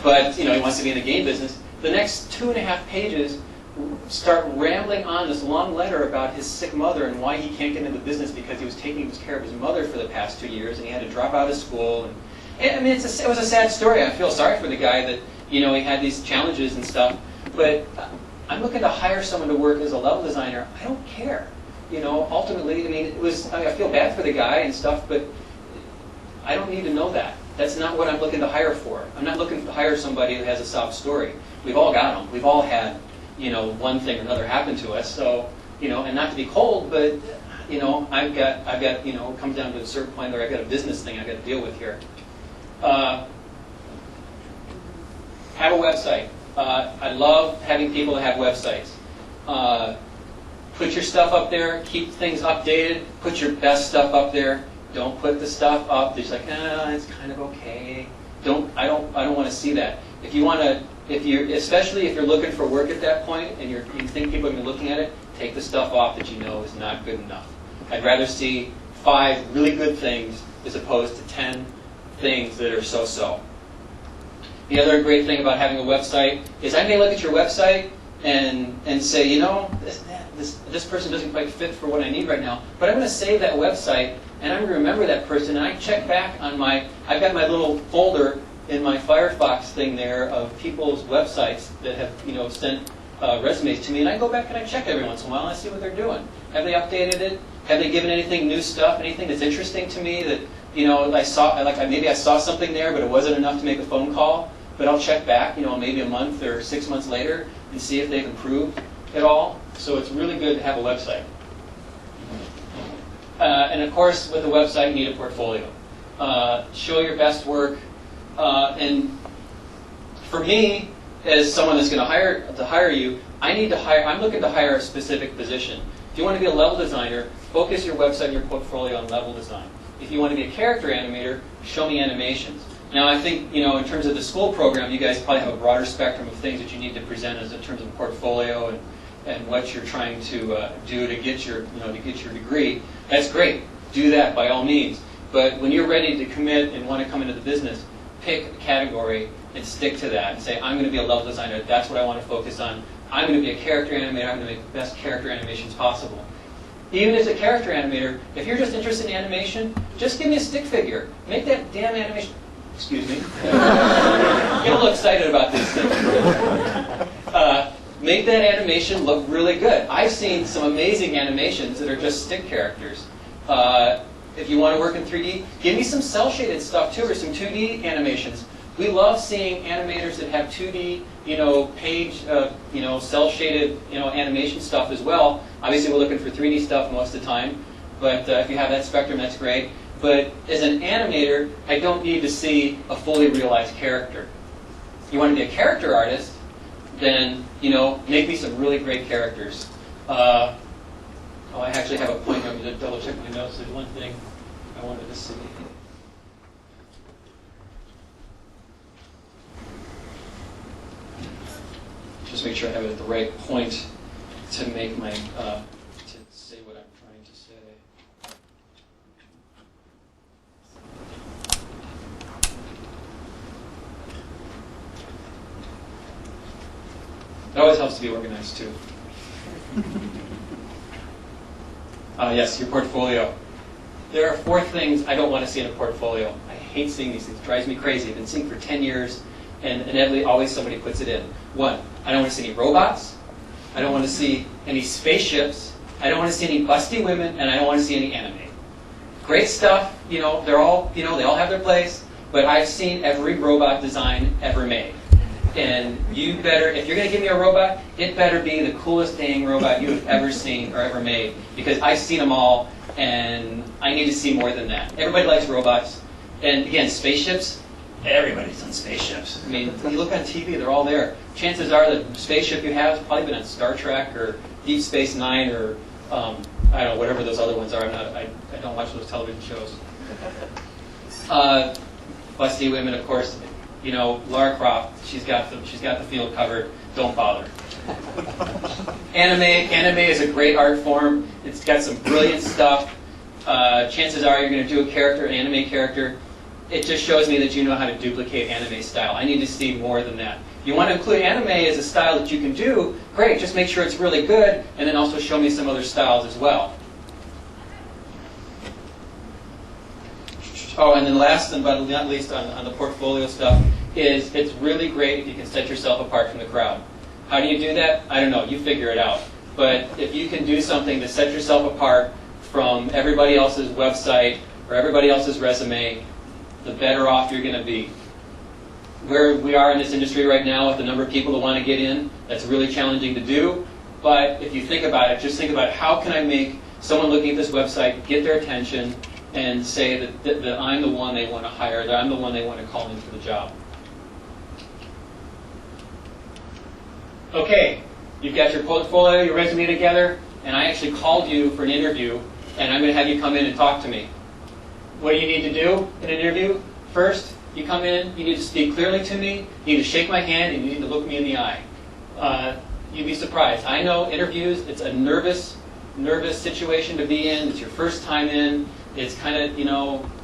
But he wants to be in the game business. The next 2.5 pages start rambling on this long letter about his sick mother and why he can't get into the business because he was taking care of his mother for the past 2 years and he had to drop out of school. And I mean, it was a sad story. I feel sorry for the guy that he had these challenges and stuff. But I'm looking to hire someone to work as a level designer. I don't care. Ultimately, I mean, I feel bad for the guy and stuff, but I don't need to know that. That's not what I'm looking to hire for. I'm not looking to hire somebody who has a sob story. We've all got them. We've all had, one thing or another happen to us. So, and not to be cold, but, I've got, it comes down to a certain point where I've got a business thing I've got to deal with here. Have a website. I love having people that have websites. Put your stuff up there. Keep things updated. Put your best stuff up there. Don't put the stuff up that's like, it's kind of okay. I don't want to see that. If you want to, especially if you're looking for work at that point and you think people are going to be looking at it, take the stuff off that you know is not good enough. I'd rather see 5 really good things as opposed to 10 things that are so-so. The other great thing about having a website is I may look at your website and say, this person doesn't quite fit for what I need right now, but I'm going to save that website and I'm going to remember that person and I check back on I've got my little folder in my Firefox thing there of people's websites that have sent resumes to me, and I go back and I check every once in a while and I see what they're doing. Have they updated it? Have they given anything new stuff? Anything that's interesting to me that I saw? Maybe I saw something there, but it wasn't enough to make a phone call. But I'll check back, maybe a month or 6 months later and see if they've improved at all. So it's really good to have a website. And of course, with a website, you need a portfolio. Show your best work. And for me, as someone that's going to hire you, I'm looking to hire a specific position. If you want to be a level designer, focus your website and your portfolio on level design. If you want to be a character animator, show me animations. Now, I think, in terms of the school program, you guys probably have a broader spectrum of things that you need to present as in terms of portfolio and what you're trying to do to get your, to get your degree. That's great. Do that by all means. But when you're ready to commit and want to come into the business, pick a category and stick to that and say, I'm going to be a level designer. That's what I want to focus on. I'm going to be a character animator. I'm going to make the best character animations possible. Even as a character animator, if you're just interested in animation, just give me a stick figure. Make that damn animation. Excuse me. Get a little excited about this thing. Make that animation look really good. I've seen some amazing animations that are just stick characters. If you want to work in 3D, give me some cel-shaded stuff too, or some 2D animations. We love seeing animators that have 2D, page, cel-shaded, animation stuff as well. Obviously, we're looking for 3D stuff most of the time, but if you have that spectrum, that's great. But as an animator, I don't need to see a fully realized character. If you want to be a character artist, then, make me some really great characters. I actually have a point. I'm going to double check my notes. There's one thing I wanted to see. Just make sure I have it at the right point to make my, to say what I'm trying to say. It always helps to be organized too. Yes, your portfolio. There are 4 things I don't want to see in a portfolio. I hate seeing these things. It drives me crazy. I've been seeing for 10 years, and inevitably always somebody puts it in. 1, I don't want to see any robots. I don't want to see any spaceships. I don't want to see any busty women, and I don't want to see any anime. Great stuff. They're all, they all have their place, but I've seen every robot design ever made. And you better, if you're going to give me a robot, it better be the coolest dang robot you have ever seen or ever made. Because I've seen them all, and I need to see more than that. Everybody likes robots. And again, spaceships, everybody's on spaceships. I mean, you look on TV, they're all there. Chances are the spaceship you have has probably been on Star Trek or Deep Space Nine or, I don't know, whatever those other ones are. I don't watch those television shows. Busty women, of course. Lara Croft, she's got the field covered. Don't bother. Anime is a great art form. It's got some brilliant stuff. Chances are you're going to do a character, an anime character. It just shows me that you know how to duplicate anime style. I need to see more than that. If you want to include anime as a style that you can do, great. Just make sure it's really good, and then also show me some other styles as well. Oh, and then last but not least on the portfolio stuff is it's really great if you can set yourself apart from the crowd. How do you do that? I don't know. You figure it out. But if you can do something to set yourself apart from everybody else's website or everybody else's resume, the better off you're going to be. Where we are in this industry right now with the number of people that want to get in, that's really challenging to do. But if you think about it, just think about how can I make someone looking at this website get their attention and say that I'm the one they want to hire, that I'm the one they want to call in for the job. Okay, you've got your portfolio, your resume together, and I actually called you for an interview, and I'm going to have you come in and talk to me. What do you need to do in an interview? First, you come in, you need to speak clearly to me, you need to shake my hand, and you need to look me in the eye. You'd be surprised. I know interviews, it's a nervous situation to be in. It's your first time in. It's kind of,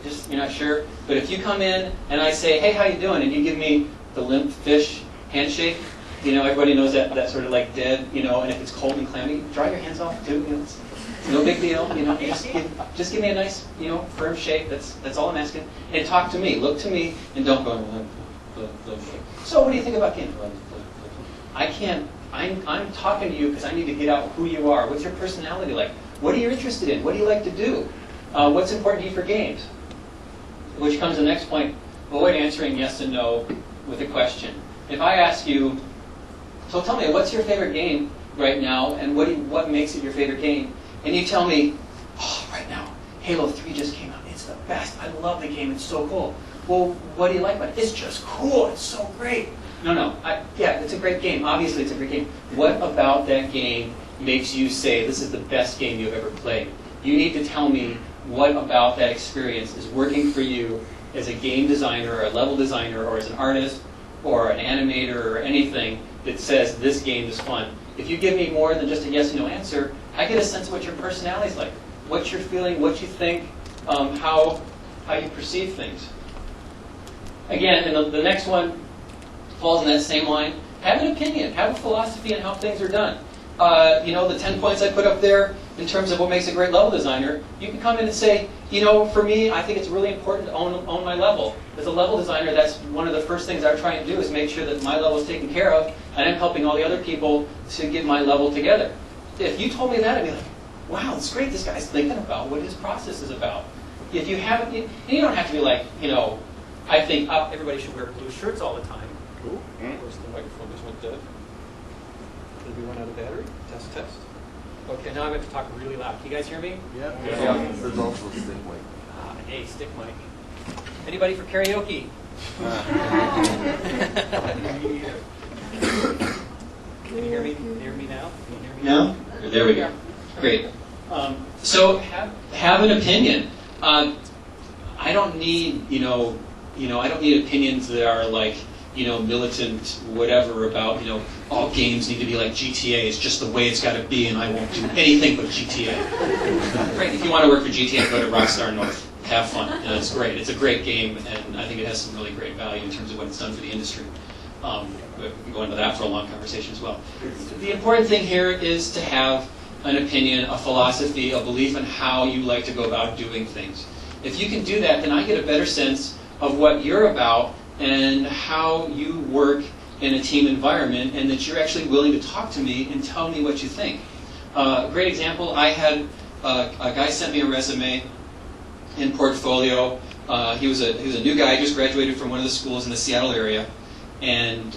just you're not sure. But if you come in and I say, hey, how you doing? And you give me the limp fish handshake, everybody knows that sort of like dead, and if it's cold and clammy, dry your hands off too. It's no big deal. Just give me a nice, firm shake. That's all I'm asking. And talk to me. Look to me, and don't go. So what do you think about games? I can't. I'm talking to you because I need to get out who you are. What's your personality like? What are you interested in? What do you like to do? What's important to you for games? Which comes to the next point. Avoid answering yes and no with a question. If I ask you, so tell me, what's your favorite game right now, and what makes it your favorite game? And you tell me, oh, right now, Halo 3 just came out. It's the best. I love the game. It's so cool. Well, what do you like about it? It's just cool. It's so great. No. Yeah, it's a great game. Obviously, it's a great game. What about that game makes you say this is the best game you've ever played? You need to tell me what about that experience is working for you as a game designer or a level designer or as an artist or an animator or anything that says this game is fun. If you give me more than just a yes or no answer, I get a sense of what your personality is like, what you're feeling, what you think, how you perceive things. Again, and the next one falls in that same line. Have an opinion, have a philosophy on how things are done. The 10 points I put up there in terms of what makes a great level designer, you can come in and say, for me, I think it's really important to own my level. As a level designer, that's one of the first things I try and do is make sure that my level is taken care of, and I'm helping all the other people to get my level together. If you told me that, I'd be like, wow, it's great, this guy's thinking about what his process is about. If you haven't, and you don't have to be like, I think everybody should wear blue shirts all the time. Ooh, where's the microphone? Just went dead. Did we run out of battery? Test, test. Okay, now I'm going to talk really loud. Can you guys hear me? Yeah. There's also a stick mic. Hey, stick mic. Anybody for karaoke? Can you hear me? Can you hear me now? Can you hear me now? There we go. Great. So have an opinion. I don't need I don't need opinions that are like militant whatever about all games need to be like GTA. It's just the way it's got to be, and I won't do anything but GTA. Great. If you want to work for GTA, go to Rockstar North. Have fun. It's great. It's a great game, and I think it has some really great value in terms of what it's done for the industry. We can go into that for a long conversation as well. The important thing here is to have an opinion, a philosophy, a belief in how you like to go about doing things. If you can do that, then I get a better sense of what you're about and how you work in a team environment, and that you're actually willing to talk to me and tell me what you think. A great example, I had a guy sent me a resume in portfolio. He was a new guy, just graduated from one of the schools in the Seattle area, and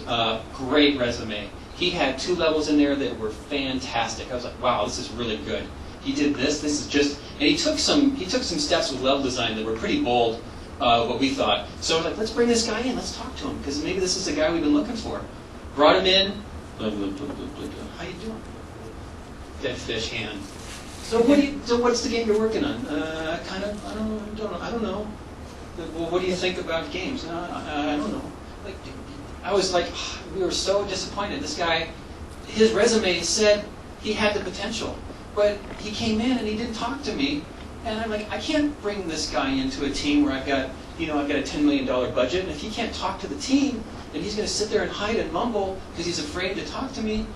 great resume. He had 2 levels in there that were fantastic. I was like, wow, this is really good. He did this is just, and he took some steps with level design that were pretty bold, what we thought. So we're like, let's bring this guy in, let's talk to him, because maybe this is the guy we've been looking for. Brought him in. How you doing? Dead fish hand. So what's the game you're working on? I don't know. Well, what do you think about games? I don't know. I was like, we were so disappointed. This guy, his resume said he had the potential, but he came in and he didn't talk to me. And I'm like, I can't bring this guy into a team where I've got a $10 million budget, and if he can't talk to the team, and he's going to sit there and hide and mumble because he's afraid to talk to me,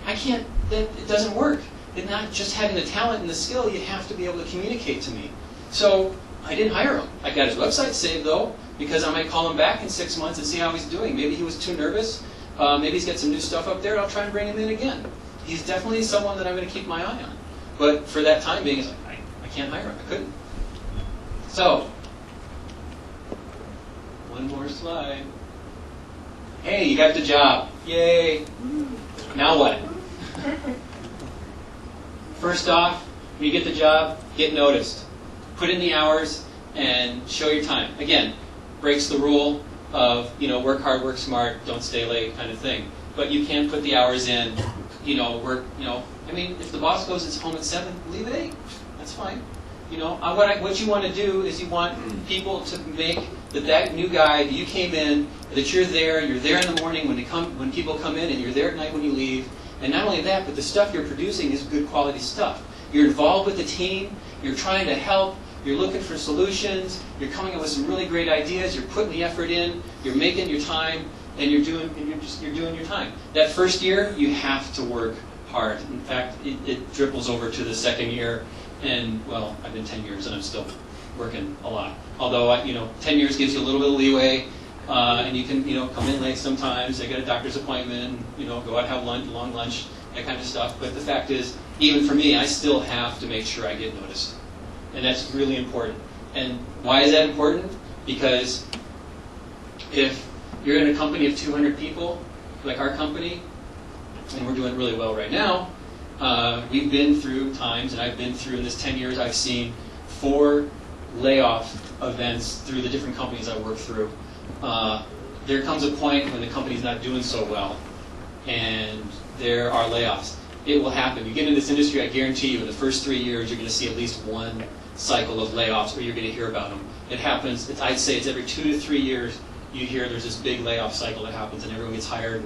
I can't. It doesn't work. It's not just having the talent and the skill. You have to be able to communicate to me. So I didn't hire him. I got his website saved though, because I might call him back in 6 months and see how he's doing. Maybe he was too nervous. Maybe he's got some new stuff up there, and I'll try and bring him in again. He's definitely someone that I'm going to keep my eye on. But for that time being, it's like, I can't hire him. I couldn't. So, one more slide. Hey, you got the job. Yay. Now what? First off, when you get the job, get noticed. Put in the hours and show your time. Again, breaks the rule of, work hard, work smart, don't stay late kind of thing. But you can put the hours in, work, if the boss goes it's home at 7, leave at 8. That's fine. What you want to do is you want people to make that new guy that you came in, that you're there in the morning when people come in, and you're there at night when you leave. And not only that, but the stuff you're producing is good quality stuff. You're involved with the team, you're trying to help, you're looking for solutions, you're coming up with some really great ideas, you're putting the effort in, you're making your time, and you're doing your time. That first year, you have to work hard. In fact, it dribbles over to the second year, and well, I've been 10 years and I'm still working a lot. Although 10 years gives you a little bit of leeway, and you can come in late sometimes. I get a doctor's appointment, go out have lunch, long lunch, that kind of stuff. But the fact is, even for me, I still have to make sure I get noticed, and that's really important. And why is that important? Because if you're in a company of 200 people, like our company, and we're doing really well right now, we've been through times, and I've been through in this 10 years, I've seen 4 layoff events through the different companies I work through. There comes a point when the company's not doing so well, and there are layoffs. it will happen. You get into this industry, I guarantee you, in the first 3 years, you're going to see at least one cycle of layoffs, or you're going to hear about them. It happens, I'd say it's every 2 to 3 years you hear there's this big layoff cycle that happens, and everyone gets hired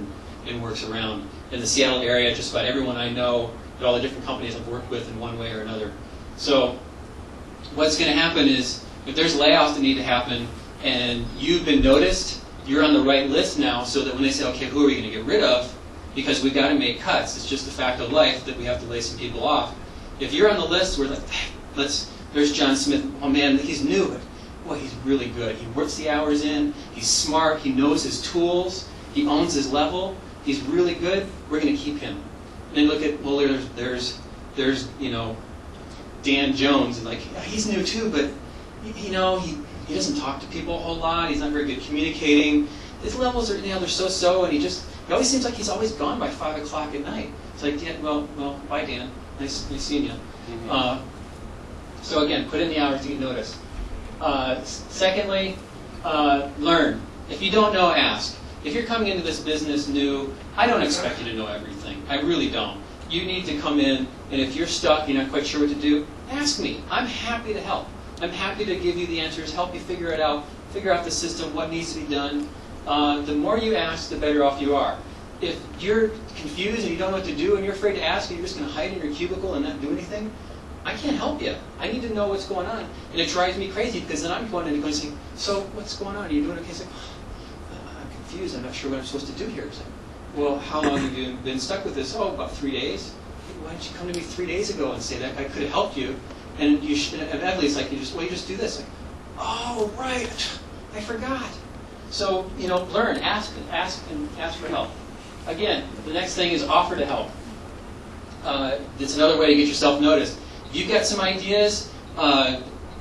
and works around. In the Seattle area, just about everyone I know, at all the different companies I've worked with in one way or another. So what's going to happen is, if there's layoffs that need to happen, and you've been noticed, you're on the right list now, so that when they say, okay, who are we going to get rid of? Because we've got to make cuts. It's just a fact of life that we have to lay some people off. If you're on the list, we're like, there's John Smith. Oh man, he's new, but boy, he's really good. He works the hours in. He's smart. He knows his tools. He owns his level. He's really good. We're going to keep him. And then look at, well, there's Dan Jones, and like, yeah, he's new too, but he doesn't talk to people a whole lot. He's not very good communicating. His levels are, they're so-so, and he always seems like he's always gone by 5 o'clock at night. It's like, yeah, well, bye, Dan. Nice seeing you. Mm-hmm. So again, put in the hours to get noticed. Secondly, learn. If you don't know, ask. If you're coming into this business new, I don't expect you to know everything. I really don't. You need to come in, and if you're stuck, you're not quite sure what to do, ask me. I'm happy to help. I'm happy to give you the answers, help you figure it out, figure out the system, what needs to be done. The more you ask, the better off you are. If you're confused and you don't know what to do and you're afraid to ask and you're just going to hide in your cubicle and not do anything, I can't help you. I need to know what's going on. And it drives me crazy because then I'm going and saying, so what's going on? Are you doing okay? It's like, I'm confused. I'm not sure what I'm supposed to do here. It's like, well, how long have you been stuck with this? Oh, about 3 days. Why didn't you come to me 3 days ago and say that I could have helped you? And eventually it's like, you just do this. Like, oh, right. I forgot. So, learn, ask for help. Again, the next thing is offer to help. It's another way to get yourself noticed. If you've got some ideas,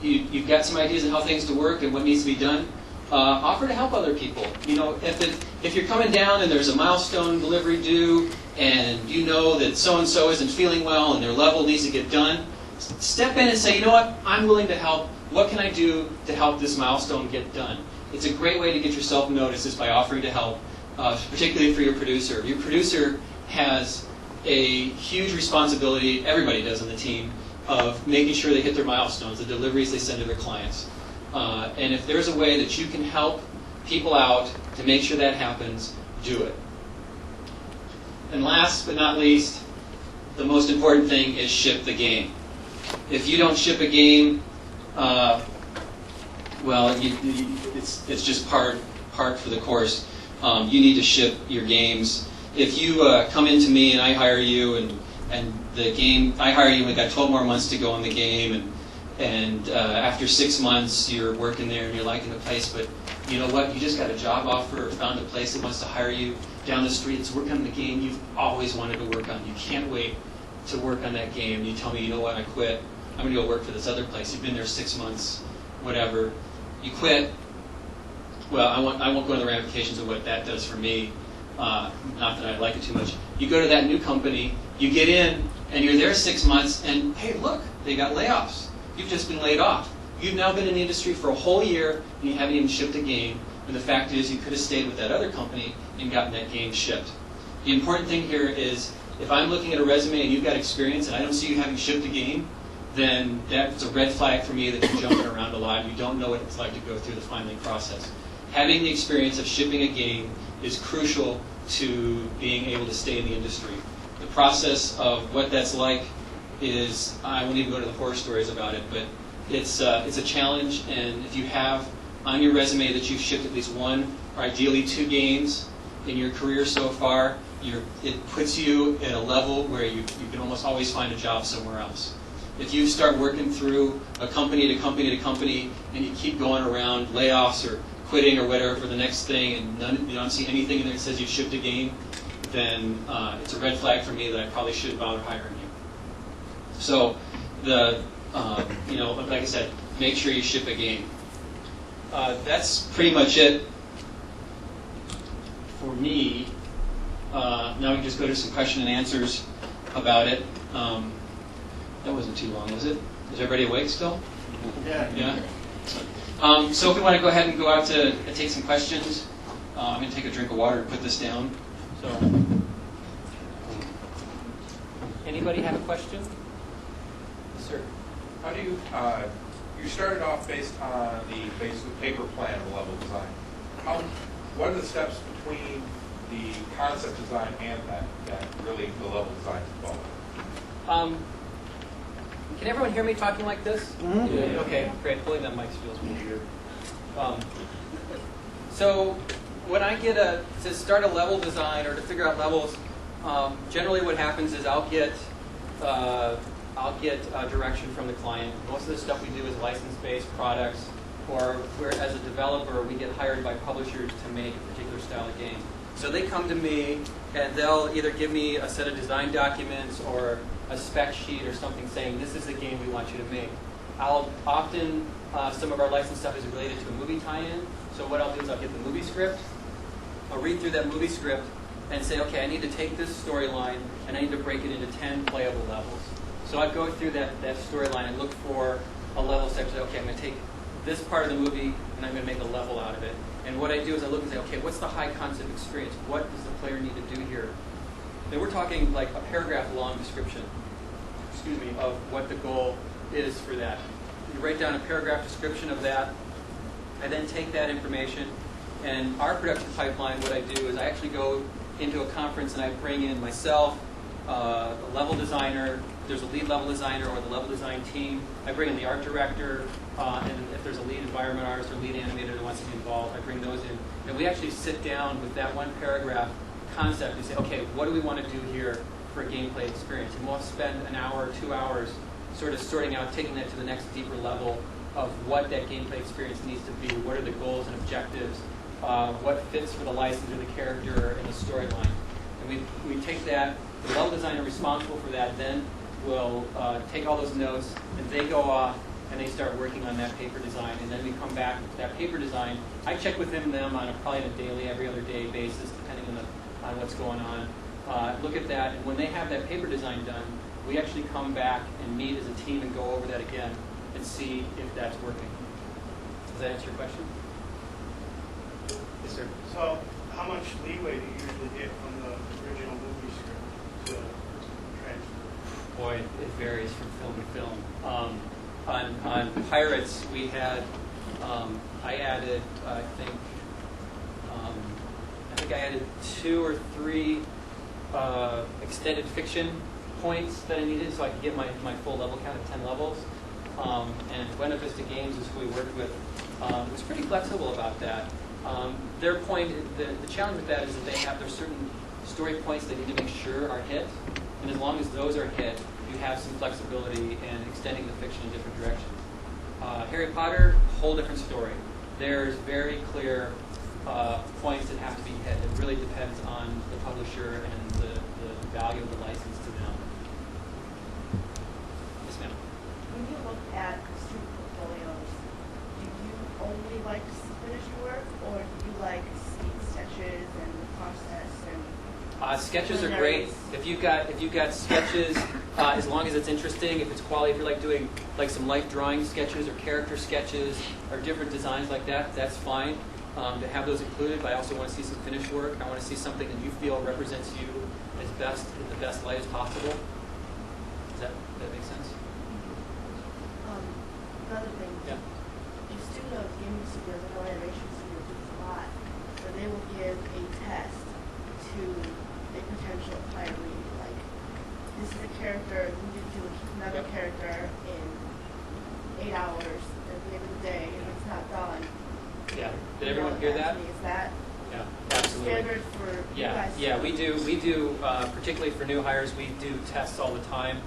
you've got some ideas on how things to work and what needs to be done, offer to help other people. If you're coming down and there's a milestone delivery due, and you know that so-and-so isn't feeling well and their level needs to get done, step in and say, you know what, I'm willing to help. What can I do to help this milestone get done? It's a great way to get yourself noticed is by offering to help, particularly for your producer. Your producer has a huge responsibility, everybody does on the team, of making sure they hit their milestones, the deliveries they send to their clients. And if there's a way that you can help people out to make sure that happens, do it. And last but not least, the most important thing is ship the game. If you don't ship a game, it's just part for the course. You need to ship your games. If you come into me and I hire you, and the game, I hire you and we've got 12 more months to go in the game, and after 6 months you're working there and you're liking the place, but you know what, you just got a job offer or found a place that wants to hire you down the street, it's working on the game you've always wanted to work on. You can't wait to work on that game. You tell me, you know what, I quit. I'm going to go work for this other place. You've been there 6 months, whatever. You quit. Well, I won't go into the ramifications of what that does for me. Not that I like it too much. You go to that new company, you get in, and you're there 6 months, and hey, look, they got layoffs. You've just been laid off. You've now been in the industry for a whole year, and you haven't even shipped a game. And the fact is, you could have stayed with that other company and gotten that game shipped. The important thing here is, if I'm looking at a resume and you've got experience and I don't see you having shipped a game, then that's a red flag for me that you're jumping around a lot and you don't know what it's like to go through the filing process. Having the experience of shipping a game is crucial to being able to stay in the industry. The process of what that's like is, I won't even go to the horror stories about it, but it's a challenge, and if you have on your resume that you've shipped at least 1 or ideally 2 games in your career so far, it puts you at a level where you can almost always find a job somewhere else. If you start working through a company to company to company and you keep going around layoffs or quitting or whatever for the next thing and you don't see anything in there that says you shipped a game, then it's a red flag for me that I probably shouldn't bother hiring you. So, like I said, make sure you ship a game. That's pretty much it for me. Now we can just go to some question and answers about it. That wasn't too long, was it? Is everybody awake still? Yeah? So if we want to go ahead and go out to take some questions, I'm going to take a drink of water and put this down. So. Anybody have a question? Yes, sir. How do you, you started off based on the basic paper plan of level design. What are the steps between the concept design and that really the level design is involved? Can everyone hear me talking like this? Mm-hmm. Yeah. Okay, great. Pulling that mic feels weird. So when I get to start a level design or to figure out levels, generally what happens is I'll get direction from the client. Most of the stuff we do is license-based products, or where as a developer we get hired by publishers to make a particular style of game. So they come to me and they'll either give me a set of design documents or a spec sheet or something saying this is the game we want you to make. I'll often, some of our license stuff is related to a movie tie-in. So what I'll do is I'll get the movie script, I'll read through that movie script and say, okay, I need to take this storyline and I need to break it into 10 playable levels. So I'd go through that storyline and look for a level section. Okay, I'm going to take this part of the movie and I'm going to make a level out of it. And what I do is I look and say, okay, what's the high concept experience? What does the player need to do here? And we're talking like a paragraph long description, of what the goal is for that. You write down a paragraph description of that. I then take that information, and our production pipeline, what I do is I actually go into a conference and I bring in myself, the level designer, there's a lead level designer or the level design team. I bring in the art director, and if there's a lead environment artist or lead animator that wants to be involved, I bring those in. And we actually sit down with that one paragraph concept and say, okay, what do we want to do here for a gameplay experience? And we'll spend an hour or 2 hours sort of sorting out, taking that to the next deeper level of what that gameplay experience needs to be. What are the goals and objectives? What fits for the license or the character and the storyline? And we take that, the level designer responsible for that then will take all those notes and they go off and they start working on that paper design. And then we come back with that paper design. I check with them on probably a daily, every other day basis, depending on what's going on. Look at that, and when they have that paper design done, we actually come back and meet as a team and go over that again and see if that's working. Does that answer your question? Yes, sir. So, how much leeway do you usually get from the original movie script to transfer? Boy, it varies from film to film. On Pirates, we had, I added, I think I added 2 or 3 extended fiction points that I needed so I could get my full level count of 10 levels. And Buena Vista Games is who we worked with. Was pretty flexible about that. Their point, the challenge with that is that they have their certain story points they need to make sure are hit. And as long as those are hit, you have some flexibility in extending the fiction in different directions. Harry Potter, whole different story. There's very clear points that have to be hit. It really depends on the publisher and the value of the license to them. Yes, ma'am. When you look at student portfolios, do you only like to see finished work, or do you like to see sketches and the process and sketches are great. If you've got sketches, as long as it's interesting, if it's quality, if you're like doing like some life drawing sketches or character sketches or different designs like that, that's fine. To have those included, but I also want to see some finished work. I want to see something that you feel represents you as best, in the best light as possible. Does that make sense? Another thing, Yeah. a student of gaming studios, I know animation studios do this a lot, where they will give a test to a potential hiree, like, this is a character, you need to do another Yep. character in 8 hours at the end of the day, and it's not done. Yeah. Did everyone hear that? Is that Yeah, absolutely. standard for you guys? Yeah, we do. Particularly for new hires, we do tests all the time.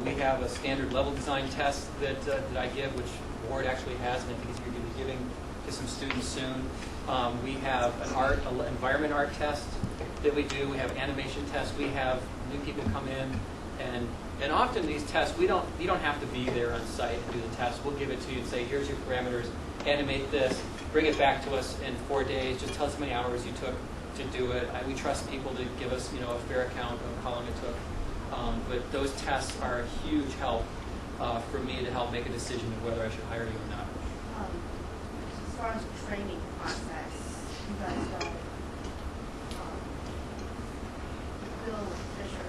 We have a standard level design test that I give, which Ward actually has, and I think he's going to be giving to some students soon. We have an environment art test that we do. We have animation tests. We have new people come in, and often these tests, you don't have to be there on site and do the test. We'll give it to you and say, here's your parameters, animate this, bring it back to us in 4 days. Just tell us how many hours you took to do it. We trust people to give us, a fair account of how long it took. But those tests are a huge help for me to help make a decision of whether I should hire you or not. As far as the training process, you guys don't Bill Fisher,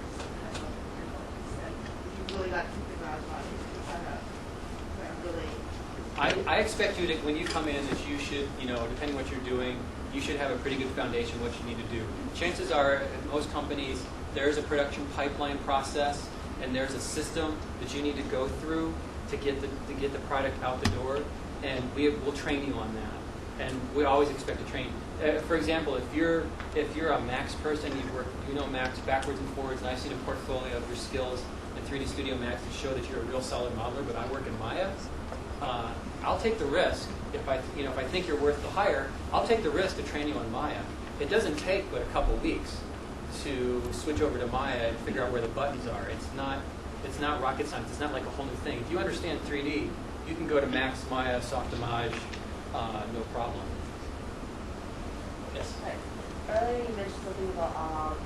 expect you to, when you come in, is you should, depending what you're doing, you should have a pretty good foundation of what you need to do. Chances are, at most companies, there's a production pipeline process, and there's a system that you need to go through to get the product out the door, and we'll train you on that. And we always expect to train. For example, if you're a Max person, you know Max backwards and forwards, and I've seen a portfolio of your skills in 3D Studio Max to show that you're a real solid modeler, but I work in Maya. I'll take the risk if I think you're worth the hire. I'll take the risk to train you on Maya. It doesn't take but a couple weeks to switch over to Maya and figure out where the buttons are. It's not rocket science. It's not like a whole new thing. If you understand 3D, you can go to Max, Maya, Softimage, no problem. Yes. Right. Earlier you mentioned something about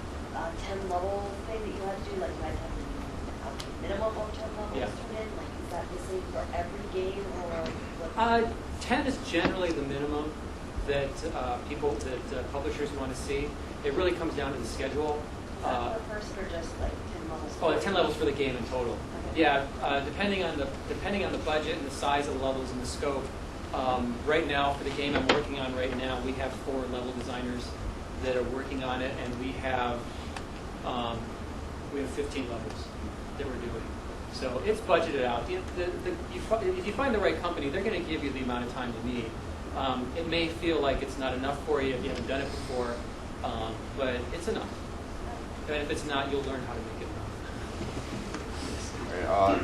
10 level thing that you had to do, like you had to have a minimum of 10 levels Yeah. to win. Like, is that the same for every game, or what? 10 is generally the minimum that publishers want to see. It really comes down to the schedule. Is that per person or just like 10 levels? 10 levels for the game in total. Okay. Yeah, depending on the budget and the size of the levels and the scope. Right now, for the game I'm working on right now, we have 4 level designers that are working on it, and we have 15 levels that we're doing. So it's budgeted out. If you find the right company, they're going to give you the amount of time you need. It may feel like it's not enough for you if you haven't done it before, but it's enough. And if it's not, you'll learn how to make it enough. All right,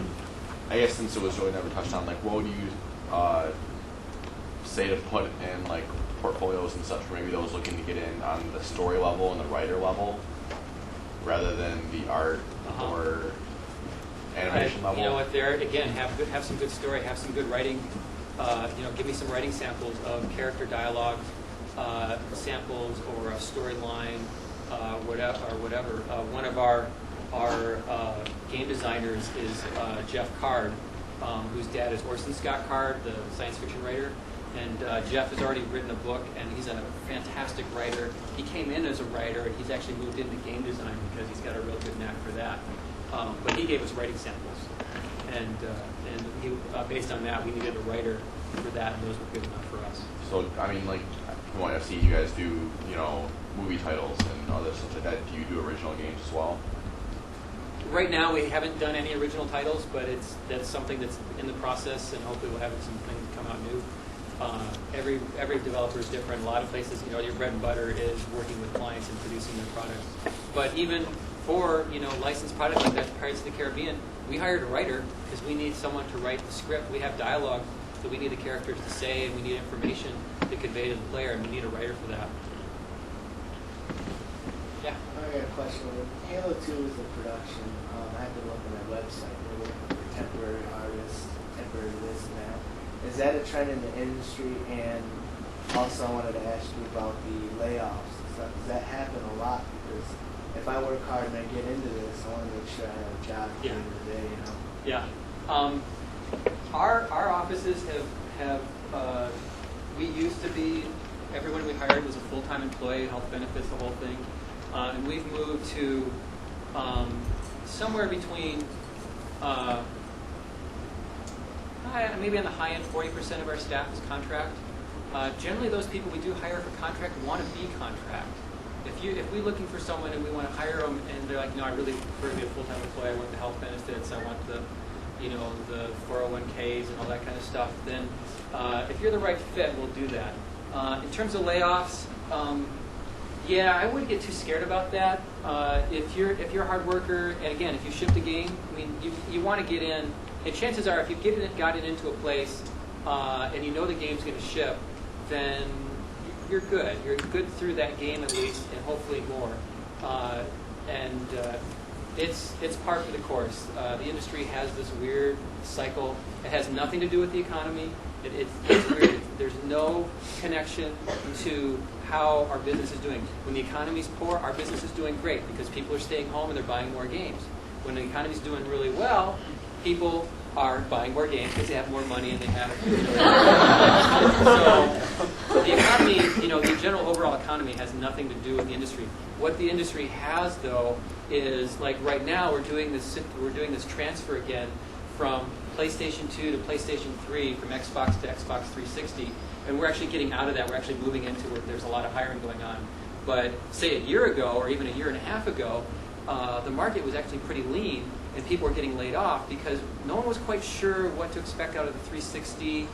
I guess since it was really never touched on, like, what would you say to put in like portfolios and such for maybe those looking to get in on the story level and the writer level, rather than the art or animation level? You know what? There again, have some good story, have some good writing. Give me some writing samples of character dialogue, samples or a storyline, whatever. One of our game designers is Jeff Card, whose dad is Orson Scott Card, the science fiction writer. And Jeff has already written a book, and he's a fantastic writer. He came in as a writer, and he's actually moved into game design because he's got a real good knack for that. But he gave us writing samples, and he, based on that, we needed a writer for that, and those were good enough for us. So, I mean, like, from what I've seen, you guys do, movie titles and other stuff like that. Do you do original games as well? Right now, we haven't done any original titles, but that's something that's in the process, and hopefully we'll have some things come out new. Every developer is different. A lot of places, your bread and butter is working with clients and producing their products. But even for licensed products like that, Pirates of the Caribbean, we hired a writer because we need someone to write the script. We have dialogue that we need the characters to say, and we need information to convey to the player, and we need a writer for that. Yeah. I got a question. When Halo 2 is in production, I have to look on their website. They're looking for temporary artists, temporary this and that. Is that a trend in the industry? And also, I wanted to ask you about the layoffs and stuff. Does that happen a lot? Because if I work hard and I get into this, I want to make sure I have a job at the end of the day. Yeah. Our offices have we used to be, everyone we hired was a full-time employee, health benefits, the whole thing. And we've moved to somewhere between maybe on the high end, 40% of our staff is contract. Generally, those people we do hire for contract want to be contract. If we're looking for someone and we want to hire them, and they're like, no, I really prefer to be a full-time employee. I want the health benefits. I want the 401ks and all that kind of stuff. Then, if you're the right fit, we'll do that. In terms of layoffs, yeah, I wouldn't get too scared about that. If you're a hard worker, and again, if you ship the game, I mean, you want to get in. And chances are, if you've gotten into a place and you know the game's going to ship, then you're good. You're good through that game at least, and hopefully more. It's part of the course. The industry has this weird cycle. It has nothing to do with the economy. It's weird. There's no connection to how our business is doing. When the economy's poor, our business is doing great because people are staying home and they're buying more games. When the economy's doing really well, people are buying more games because they have more money and they have. So the economy, the general overall economy has nothing to do with the industry. What the industry has, though, is like right now we're doing this transfer again from PlayStation 2 to PlayStation 3, from Xbox to Xbox 360, and we're actually getting out of that. We're actually moving into where there's a lot of hiring going on. But say a year ago, or even a year and a half ago, the market was actually pretty lean, and people were getting laid off because no one was quite sure what to expect out of the 360,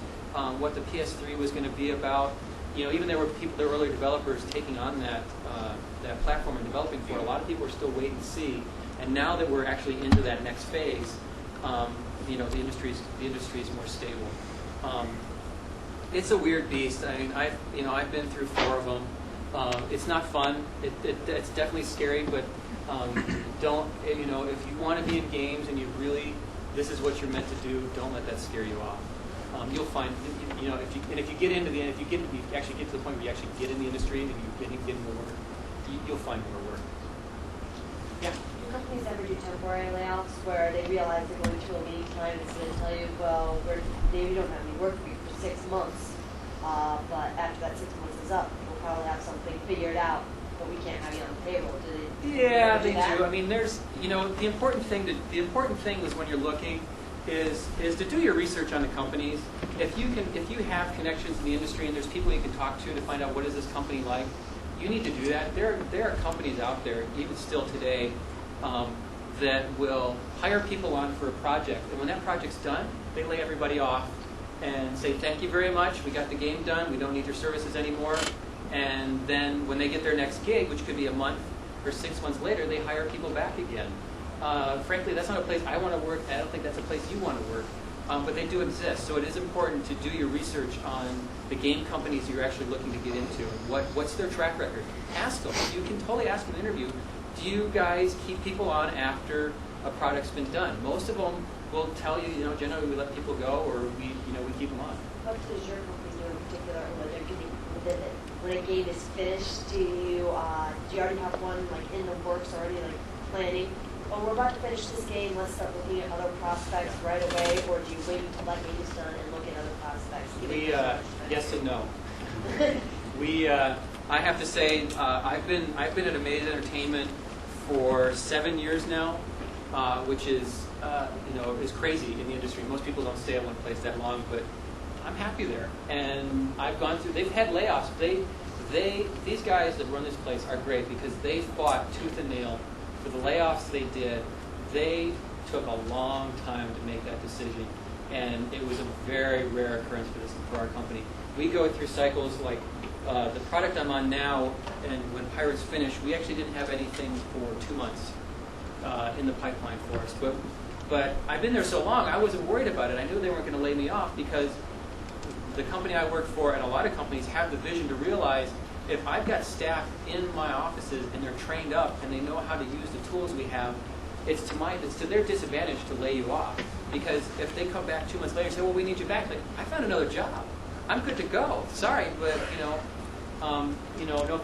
what the PS3 was going to be about. Even there were early developers taking on that platform and developing for it. A lot of people were still wait and see. And now that we're actually into that next phase, the industry's more stable. It's a weird beast. I mean, I've been through 4 of them. It's not fun. It's definitely scary, but don't, if you want to be in games and this is what you're meant to do, don't let that scare you off. You'll find, if you get into the end, if you actually get to the point where you actually get in the industry and you get more work, you'll find more work. Yeah. Do companies ever do temporary layoffs where they realize they're going to a lean time and so they tell you, well, we don't have any work for you for 6 months, but after that 6 months is up, we'll probably have something figured out, but we can't have you on the payroll. Do they? Yeah, they do. I mean, there's, the important thing is when you're looking is to do your research on the companies. If you have connections in the industry and there's people you can talk to find out what is this company like, you need to do that. There are companies out there, even still today, that will hire people on for a project, and when that project's done, they lay everybody off and say, thank you very much, we got the game done, we don't need your services anymore. And then when they get their next gig, which could be a month or 6 months later, they hire people back again. Frankly, that's not a place I want to work. I don't think that's a place you want to work. But they do exist. So it is important to do your research on the game companies you're actually looking to get into. What's their track record? Ask them. You can totally ask them in an interview, do you guys keep people on after a product's been done? Most of them will tell you, generally we let people go or we keep them on. What does your company do in particular when they're getting within it? When a game is finished, do you already have one like in the works already, like planning? Oh, we're about to finish this game, let's start looking at other prospects right away, or do you wait until that game is done and look at other prospects? Yes and no. I have to say, I've been at Amaze Entertainment for 7 years now, which is is crazy in the industry. Most people don't stay at one place that long, but I'm happy there. And I've gone through. They've had layoffs. These guys that run this place are great because they fought tooth and nail. For the layoffs they did, they took a long time to make that decision, and it was a very rare occurrence for our company. We go through cycles like the product I'm on now, and when Pirates finished, we actually didn't have anything for 2 months in the pipeline for us. But I've been there so long, I wasn't worried about it. I knew they weren't going to lay me off because the company I work for and a lot of companies have the vision to realize if I've got staff in my offices and they're trained up and they know how to use the tools we have, it's to their disadvantage to lay you off. Because if they come back 2 months later and say, well, we need you back, like, I found another job. I'm good to go. Sorry, but, no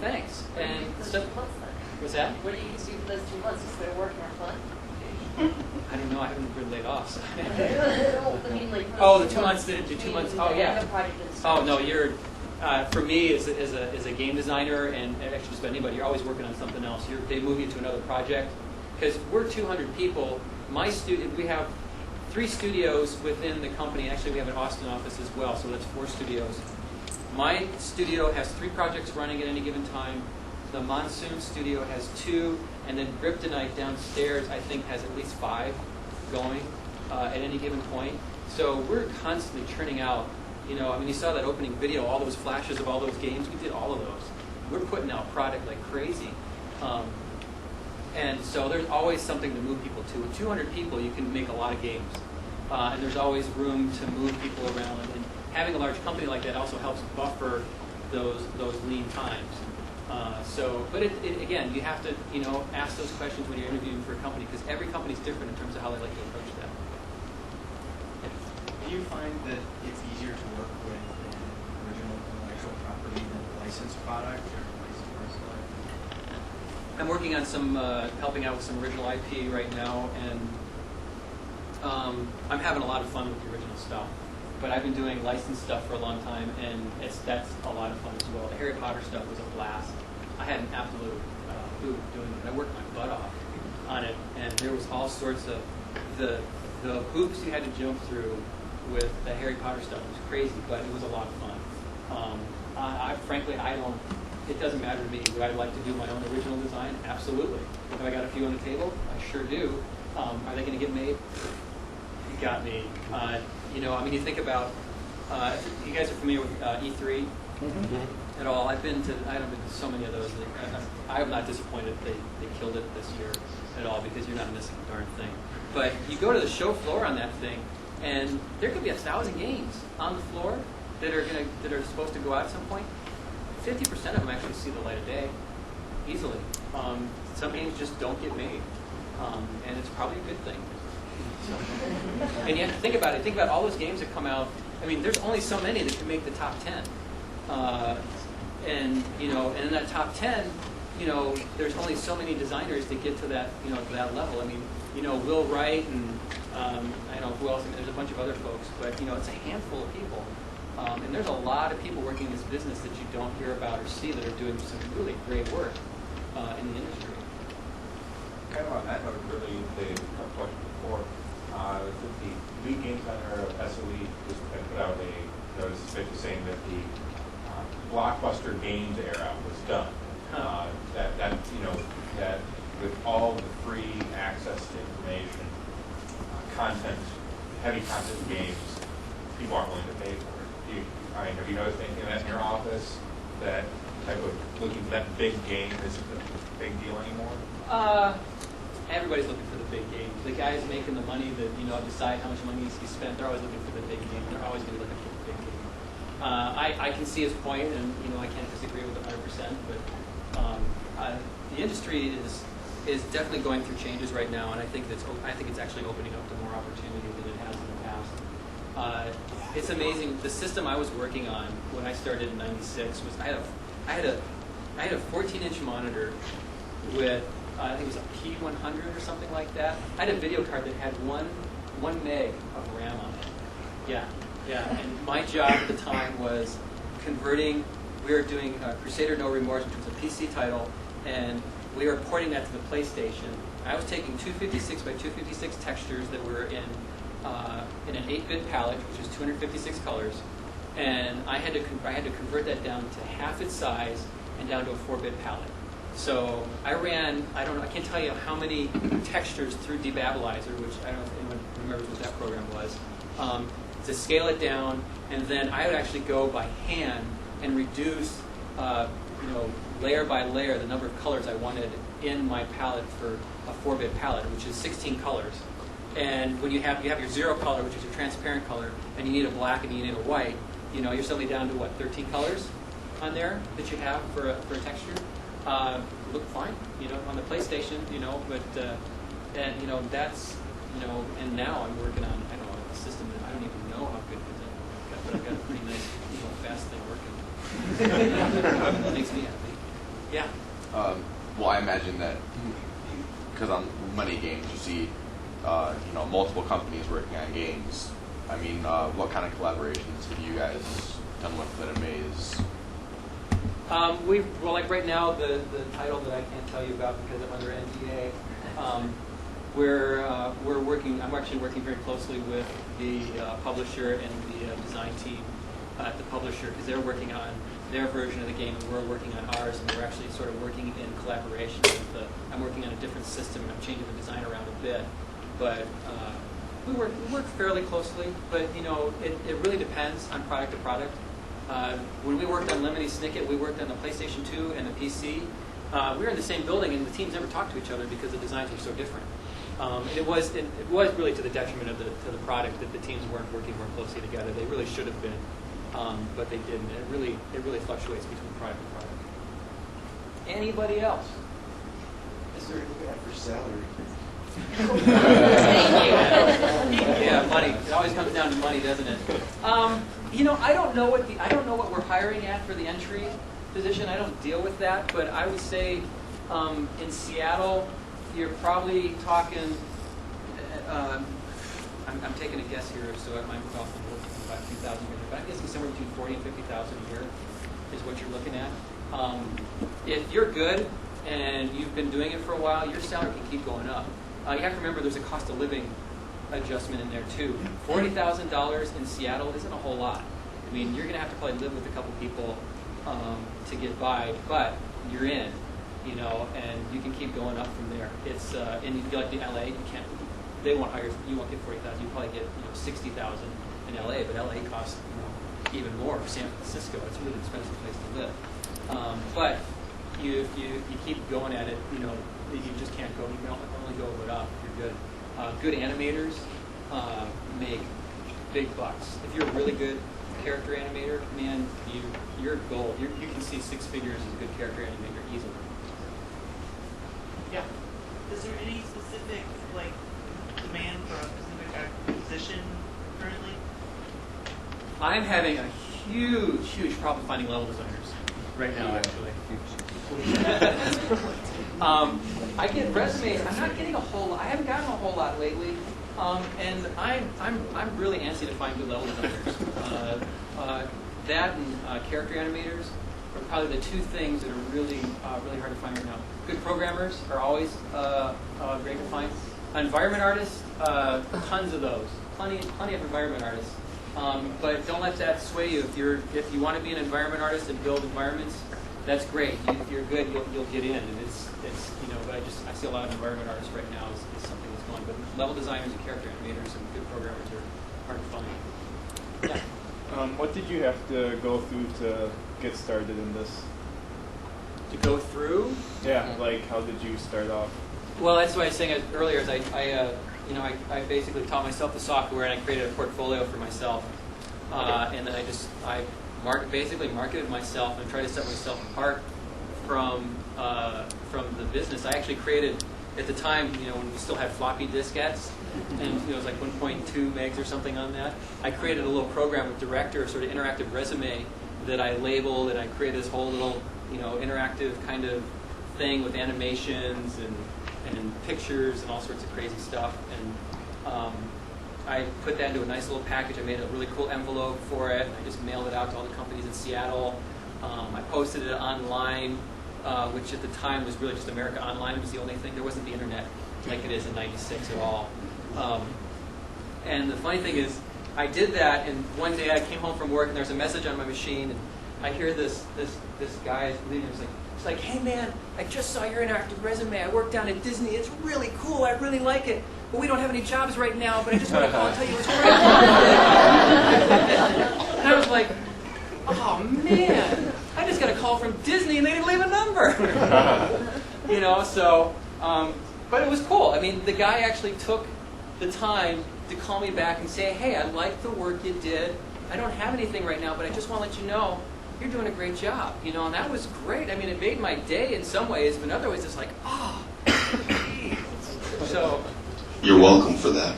thanks. And so, what's that? What do you do for those 2 months? Is there work and have fun? I don't know. I haven't been laid off. So. I mean, like, the 2 months. The 2 months. Oh, yeah. Oh, no, you're... for me, as a game designer, and actually just about anybody, you're always working on something else. They move you to another project. Because we're 200 people. We have 3 studios within the company. Actually, we have an Austin office as well, so that's 4 studios. My studio has 3 projects running at any given time. The Monsoon studio has 2, and then Kryptonite downstairs, I think, has at least 5 going at any given point. So we're constantly churning out. You saw that opening video, all those flashes of all those games. We did all of those. We're putting out product like crazy. And so there's always something to move people to. With 200 people, you can make a lot of games. And there's always room to move people around. And having a large company like that also helps buffer those lean times. But again, you have to ask those questions when you're interviewing for a company because every company is different in terms of how they like to approach that. Do you find that it's easier to work with an original intellectual property than a licensed product or vice versa? I'm working on some, helping out with some original IP right now, and I'm having a lot of fun with the original stuff. But I've been doing licensed stuff for a long time, and that's a lot of fun as well. The Harry Potter stuff was a blast. I had an absolute hoot doing it. I worked my butt off on it, and there was all sorts of the hoops you had to jump through with the Harry Potter stuff was crazy, but it was a lot of fun. Frankly, it doesn't matter to me. Would I like to do my own original design? Absolutely. Have I got a few on the table? I sure do. Are they going to get made? You got me. You think about, you guys are familiar with E3 at all? I've been to so many of those. I'm not disappointed they killed it this year at all, because you're not missing a darn thing. But you go to the show floor on that thing, and there could be 1,000 games on the floor that are supposed to go out at some point. 50% of them actually see the light of day easily. Some games just don't get made, and it's probably a good thing. And you have to think about it. Think about all those games that come out. I mean, there's only so many that can make the top 10, and in that top 10, there's only so many designers that get to that, to that level. I mean, Will Wright and I don't know who else. I mean, there's a bunch of other folks, but it's a handful of people. And there's a lot of people working in this business that you don't hear about or see that are doing some really great work in the industry. Kind of on that note, really, the question before, the lead game designer of SOE just put out a notice basically saying that the blockbuster games era was done. That with all the free access to information, heavy content games, people aren't willing to pay for it. Have you noticed anything of that in your office? That type of looking for that big game isn't a big deal anymore? Everybody's looking for the big game. The guys making the money that decide how much money needs to be spent. They're always looking for the big game. They're always going to be looking for the big game. I can see his point, and I can't disagree with it 100%. But the industry is definitely going through changes right now, and I think it's actually opening up to more opportunity than it has in the past. It's amazing. The system I was working on when I started in '96 was I had a 14-inch monitor with I think it was a P100 or something like that. I had a video card that had one meg of RAM on it. Yeah. And my job at the time was converting. We were doing Crusader No Remorse, which was a PC title, and we were porting that to the PlayStation. I was taking 256 by 256 textures that were in an 8-bit palette, which was 256 colors, and I had to convert that down to half its size and down to a 4-bit palette. So I ran, I can't tell you how many textures through Debabbilizer, which I don't know if anyone remembers what that program was, to scale it down, and then I would actually go by hand and reduce, layer by layer the number of colors I wanted in my palette for a 4-bit palette, which is 16 colors. And when you have your 0 color, which is your transparent color, and you need a black and you need a white, you're suddenly down to 13 colors on there that you have for a texture. Look fine, on the PlayStation, but that's, and now I'm working on, a system that I don't even know how good it is, but I've got a pretty nice, fast thing working. It makes me happy. Yeah. Well, I imagine that because on many games you see, multiple companies working on games. I mean, what kind of collaborations have you guys done with at Amaze? Like right now, the title that I can't tell you about because I'm under NDA, we're working. I'm actually working very closely with the publisher and the design team at the publisher because they're working on their version of the game and we're working on ours, and we're actually sort of working in collaboration with I'm working on a different system and I'm changing the design around a bit, but we work fairly closely. But it really depends on product to product. When we worked on Lemony Snicket, we worked on the PlayStation 2 and the PC. We were in the same building, and the teams never talked to each other because the designs were so different. And it was really to the detriment of the product that the teams weren't working more closely together. They really should have been, but they didn't. It really fluctuates between product and product. Anybody else? Is there any gap for salary? Yeah, money. It always comes down to money, doesn't it? I don't know what we're hiring at for the entry position. I don't deal with that, but I would say in Seattle, you're probably talking. I'm taking a guess here, so I might be off about 2,000 a year, but I'm guessing somewhere between 40 and 50,000 a year is what you're looking at. If you're good and you've been doing it for a while, your salary can keep going up. You have to remember there's a cost of living adjustment in there too. $40,000 in Seattle isn't a whole lot. I mean, you're going to have to probably live with a couple people to get by, but you're in, you know, and you can keep going up from there. It's and you feel like the LA, you can't. They won't hire. You won't get 40,000. You probably get 60,000 in LA, but LA costs even more. San Francisco, it's a really expensive place to live. But if you keep going at it, you just can't go. You can only go up. You're good. Good animators make big bucks. If you're a really good character animator, man, you're gold. You can see six figures as a good character animator easily. Yeah. Is there any specific demand for a specific position currently? I'm having a huge problem finding level designers right now, actually. I get resumes. I'm not getting a whole lot. I haven't gotten a whole lot lately, and I'm really antsy to find good level designers. That and character animators are probably the two things that are really hard to find right now. Good programmers are always great to find. Environment artists, tons of those. Plenty of environment artists. But don't let that sway you. If you want to be an environment artist and build environments, that's great. If you're good, you'll get in. And it's But I see a lot of environment artists right now is something that's going. But level designers and character animators and good programmers are hard to find. Yeah. What did you have to go through to get started in this? To go through? Yeah, how did you start off? Well, that's what I was saying earlier. Is I basically taught myself the software and I created a portfolio for myself, and then I marketed myself and tried to set myself apart from the business. I actually created at the time, when we still had floppy diskettes, and it was like 1.2 megs or something on that. I created a little program with Director, sort of interactive resume that I labeled, and I created this whole little interactive kind of thing with animations and pictures and all sorts of crazy stuff. And I put that into a nice little package. I made a really cool envelope for it. I just mailed it out to all the companies in Seattle. I posted it online, which at the time was really just America Online. It was the only thing. There wasn't the internet like it is in '96 at all. And the funny thing is, I did that, and one day I came home from work, and there's a message on my machine, and I hear this guy leaving. It's like, hey man, I just saw your interactive resume. I work down at Disney. It's really cool. I really like it. But we don't have any jobs right now, but I just want to call and tell you it's great. And I was like, oh man, I just got a call from Disney and they didn't leave a number. But it was cool. I mean, the guy actually took the time to call me back and say, hey, I like the work you did. I don't have anything right now, but I just want to let you know you're doing a great job. And that was great. I mean, it made my day in some ways, but in other ways it's like, oh, geez. So you're welcome for that.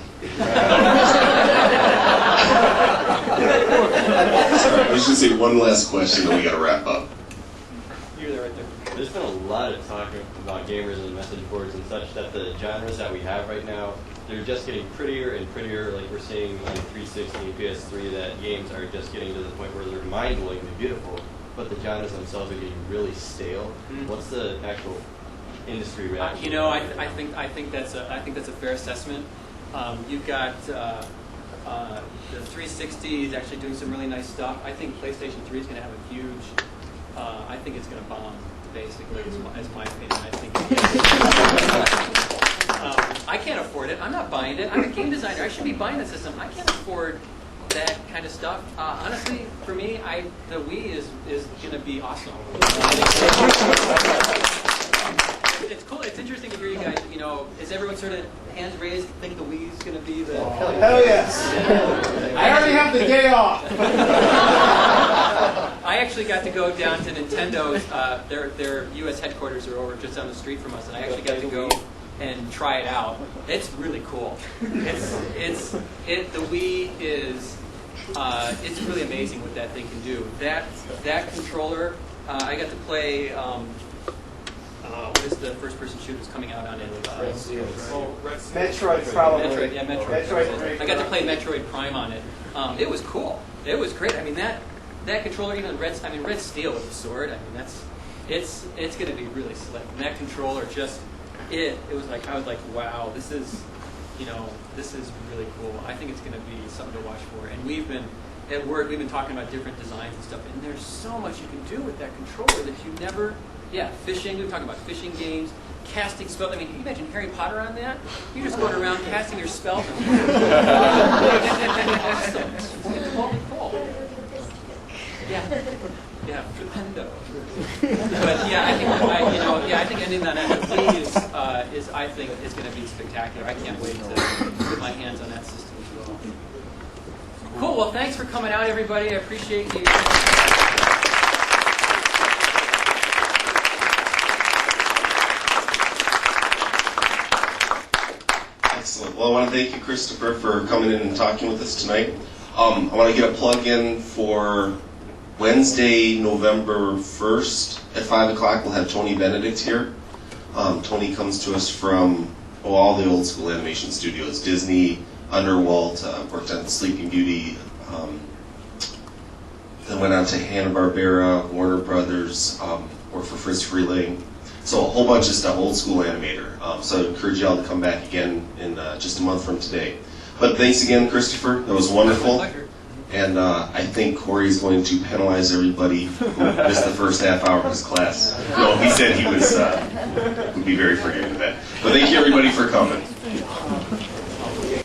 I was going to say one last question, then we got to wrap up. You're there right there. There's been a lot of talk about gamers and message boards and such that the genres that we have right now, they're just getting prettier and prettier. Like we're seeing on 360 and PS3 that games are just getting to the point where they're mind-blowingly beautiful, but the genres themselves are getting really stale. Mm-hmm. What's the actual industry reaction? I think that's a fair assessment. You've got the 360 is actually doing some really nice stuff. I think PlayStation 3 is going to have a huge. I think it's going to bomb. Basically, is my opinion. I think. I can't afford it. I'm not buying it. I'm a game designer. I should be buying the system. I can't afford that kind of stuff. Honestly, for me, the Wii is going to be awesome. It's cool. It's interesting to hear you guys. Is everyone sort of hands raised? Think the Wii is going to be the? Hell yes! I already have the day off. I actually got to go down to Nintendo's. Their U.S. headquarters are over just down the street from us, and I actually got to go and try it out. It's really cool. The Wii is. It's really amazing what that thing can do. That controller, I got to play. What is the first-person shooter that's coming out on it? Metroid, probably. Metroid. I got to play Metroid Prime on it. It was cool. It was great. I mean that controller, even Red Steel with the sword. I mean it's going to be really slick. And that controller it was like I was like, wow, this is you know, this is really cool. I think it's going to be something to watch for. And we've been, at work, we've been talking about different designs and stuff, and there's so much you can do with that controller that you never, fishing, we've been talking about fishing games, casting spells. I mean, can you imagine Harry Potter on that? You're just going around casting your spells. Awesome. It's totally cool. Yeah, flipendo. But yeah, I think ending on FFD is I think is going to be spectacular. I can't wait to get my hands on that system as well. Cool. Well, thanks for coming out, everybody. I appreciate you. Excellent. Well, I want to thank you, Christopher, for coming in and talking with us tonight. I want to get a plug in for Wednesday, November 1st at 5 o'clock. We'll have Tony Benedict here. Tony comes to us from all the old school animation studios, Disney, Underwalt, worked on Sleeping Beauty, then went on to Hanna-Barbera, Warner Brothers, worked for Fritz Freleng. So a whole bunch of stuff, old school animator. So I encourage y'all to come back again in just a month from today. But thanks again, Christopher. That was wonderful. And I think Corey's going to penalize everybody who missed the first half hour of his class. No, he said he was would be very forgiving of that. But thank you, everybody, for coming.